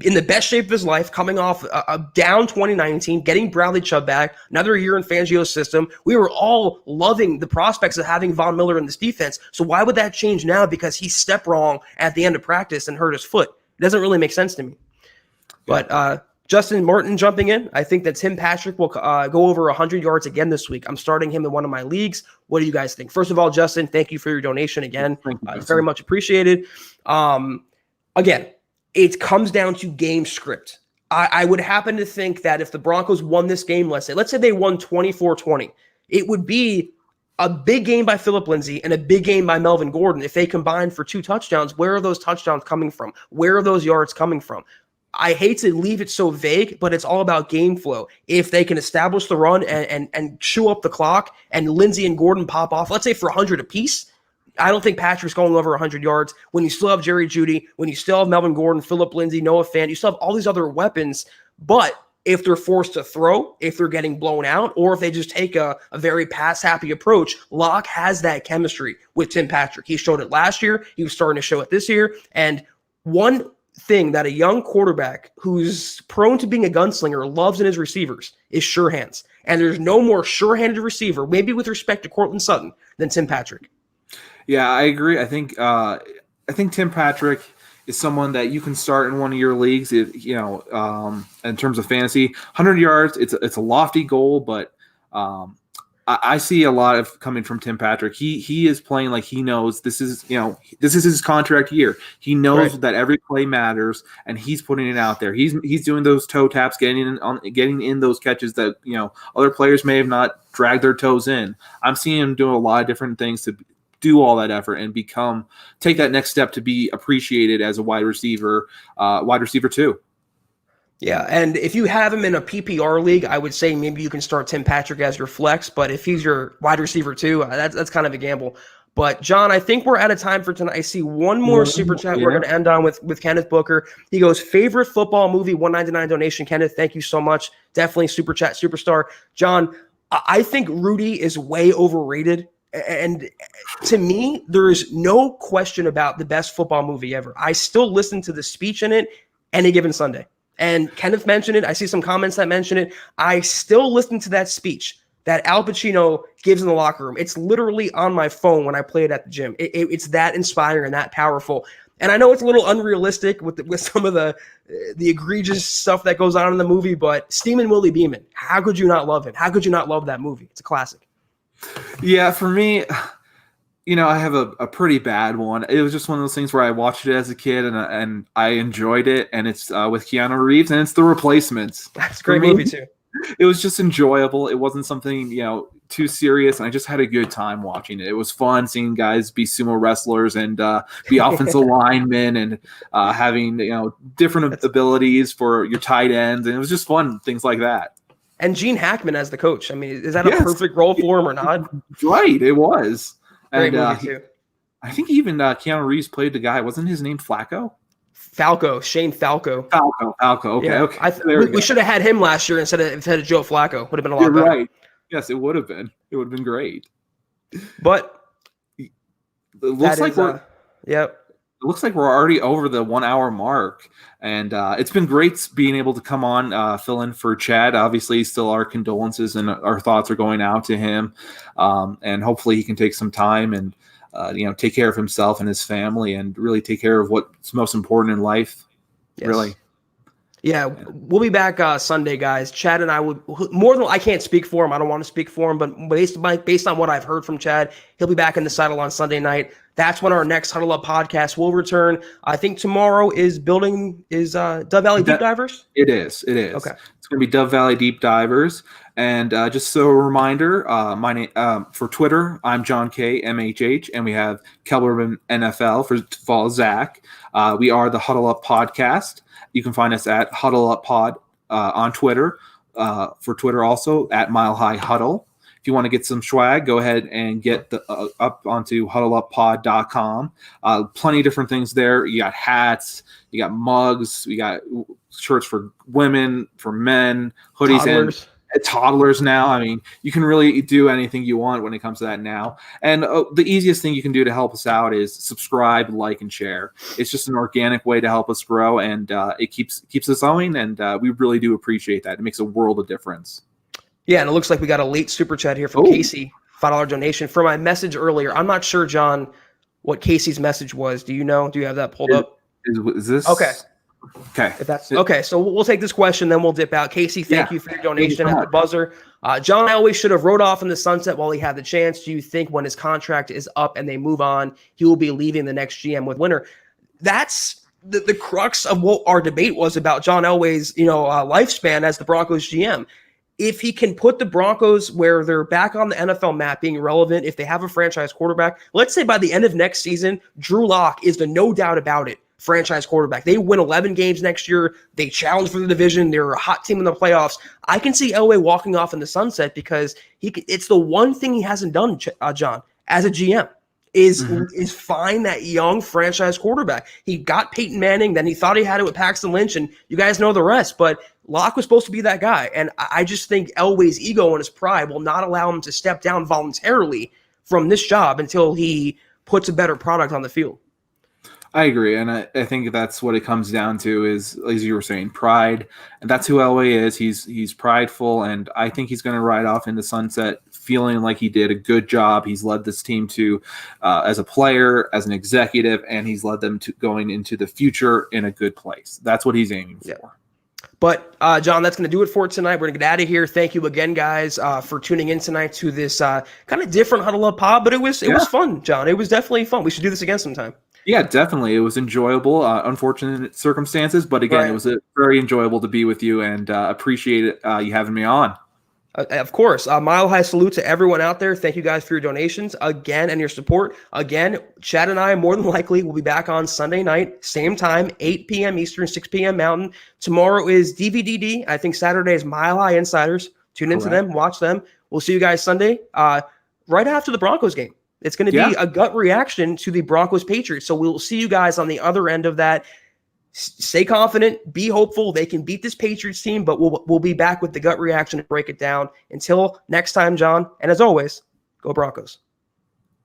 in the best shape of his life, coming off a down 2019, getting Bradley Chubb back, another year in Fangio's system. We were all loving the prospects of having Von Miller in this defense. So why would that change now because he stepped wrong at the end of practice and hurt his foot? It doesn't really make sense to me. But Justin Martin jumping in. I think that Tim Patrick will go over 100 yards again this week. I'm starting him in one of my leagues. What do you guys think? First of all, Justin, thank you for your donation again. It's very much appreciated. Again, it comes down to game script. I would happen to think that if the Broncos won this game, let's say they won 24-20, it would be a big game by Phillip Lindsay and a big game by Melvin Gordon. If they combine for 2 touchdowns, where are those touchdowns coming from? Where are those yards coming from? I hate to leave it so vague, but it's all about game flow. If they can establish the run and chew up the clock and Lindsay and Gordon pop off, let's say for 100 apiece, I don't think Patrick's going over 100 yards. When you still have Jerry Jeudy, when you still have Melvin Gordon, Phillip Lindsay, Noah Fant, you still have all these other weapons. But if they're forced to throw, if they're getting blown out, or if they just take a very pass-happy approach, Locke has that chemistry with Tim Patrick. He showed it last year. He was starting to show it this year. And one thing that a young quarterback who's prone to being a gunslinger loves in his receivers is sure hands. And there's no more sure-handed receiver, maybe with respect to Cortland Sutton, than Tim Patrick. Yeah, I agree. I think Tim Patrick is someone that you can start in one of your leagues. If, in terms of fantasy, 100 yards. It's a lofty goal, but I see a lot of coming from Tim Patrick. He is playing like he knows this is his contract year. He knows that every play matters, and he's putting it out there. He's doing those toe taps, getting in those catches that other players may have not dragged their toes in. I'm seeing him doing a lot of different things to do all that effort and take that next step to be appreciated as a wide receiver too. Yeah, and if you have him in a PPR league, I would say maybe you can start Tim Patrick as your flex, but if he's your wide receiver too, that's kind of a gamble. But John, I think we're out of time for tonight. I see one more super chat we're going to end on with Kenneth Booker. He goes, favorite football movie, $1.99 donation. Kenneth, thank you so much. Definitely super chat superstar. John, I think Rudy is way overrated. And to me, there is no question about the best football movie ever. I still listen to the speech in it any given Sunday. And Kenneth mentioned it. I see some comments that mention it. I still listen to that speech that Al Pacino gives in the locker room. It's literally on my phone when I play it at the gym. It's that inspiring and that powerful. And I know it's a little unrealistic with some of the egregious stuff that goes on in the movie, but Steamin' Willie Beeman, how could you not love him? How could you not love that movie? It's a classic. Yeah, for me, I have a pretty bad one. It was just one of those things where I watched it as a kid and I enjoyed it, and it's with Keanu Reeves, and it's The Replacements. That's a great movie too. It was just enjoyable. It wasn't something, too serious, and I just had a good time watching it. It was fun seeing guys be sumo wrestlers and be offensive linemen and having, different abilities for your tight ends, and it was just fun, things like that. And Gene Hackman as the coach. I mean, is that a perfect role for him or not? Right, it was. Great movie too. I think even Keanu Reeves played the guy. Wasn't his name Flacco? Shane Falco. Falco. Okay, yeah. okay. We should have had him last year instead of Joe Flacco. Would have been a lot better. Right. Yes, it would have been. It would have been great. But it looks like Yep. It looks like we're already over the 1 hour mark, and it's been great being able to come on, fill in for Chad. Obviously, still our condolences and our thoughts are going out to him, and hopefully he can take some time and take care of himself and his family, and really take care of what's most important in life. Yes. Really. Yeah, we'll be back Sunday, guys. Chad and I would I can't speak for him. I don't want to speak for him, but based on what I've heard from Chad, he'll be back in the saddle on Sunday night. That's when our next Huddle Up podcast will return. I think tomorrow is Dove Valley Deep Divers. It is. Okay. It's going to be Dove Valley Deep Divers. And just so a reminder, my name for Twitter, I'm John K MHH, and we have Kelberman NFL to follow Zack. We are the Huddle Up podcast. You can find us at Huddle Up Pod on Twitter. For Twitter also at Mile High Huddle. If you want to get some swag, go ahead and get up onto huddleuppod.com. Plenty of different things there. You got hats, you got mugs, we got shirts for women, for men, hoodies, toddlers. And toddlers now. I mean, you can really do anything you want when it comes to that now. And the easiest thing you can do to help us out is subscribe, like, and share. It's just an organic way to help us grow, and it keeps us going, and we really do appreciate that. It makes a world of difference. Yeah, and it looks like we got a late super chat here from Casey, $5 donation. For my message earlier, I'm not sure, John, what Casey's message was. Do you know? Do you have that pulled up? Is this? Okay. If that's okay, so we'll take this question, then we'll dip out. Casey, thank you for your donation at the buzzer. John Elway should have rode off in the sunset while he had the chance. Do you think when his contract is up and they move on, he will be leaving the next GM with winner? That's the crux of what our debate was about John Elway's lifespan as the Broncos GM. If he can put the Broncos where they're back on the NFL map, being relevant, if they have a franchise quarterback, let's say by the end of next season, Drew Lock is the no doubt about it franchise quarterback. They win 11 games next year. They challenge for the division. They're a hot team in the playoffs. I can see Elway walking off in the sunset because it's the one thing he hasn't done, John, as a GM. Is find that young franchise quarterback. He got Peyton Manning, then he thought he had it with Paxton Lynch, and you guys know the rest. But Locke was supposed to be that guy, and I just think Elway's ego and his pride will not allow him to step down voluntarily from this job until he puts a better product on the field. I agree, and I think that's what it comes down to is, as you were saying, pride, and that's who Elway is. He's prideful, and I think he's going to ride off into sunset feeling like he did a good job. He's led this team to, as a player, as an executive, and he's led them to going into the future in a good place. That's what he's aiming for. Yeah. But, John, that's going to do it for tonight. We're going to get out of here. Thank you again, guys, for tuning in tonight to this kind of different Huddle Up pod, but it was fun, John. It was definitely fun. We should do this again sometime. Yeah, definitely. It was enjoyable, unfortunate circumstances, but again, It was very enjoyable to be with you, and appreciate you having me on. Of course. Mile high salute to everyone out there. Thank you guys for your donations again and your support. Again, Chad and I more than likely will be back on Sunday night, same time, 8 p.m. Eastern, 6 p.m. Mountain. Tomorrow is DVDD. I think Saturday is Mile High Insiders. Tune into them, watch them. We'll see you guys Sunday right after the Broncos game. It's going to be a gut reaction to the Broncos-Patriots. So we'll see you guys on the other end of that. Stay confident, be hopeful. They can beat this Patriots team, but we'll be back with the gut reaction to break it down. Until next time, John, and as always, go Broncos.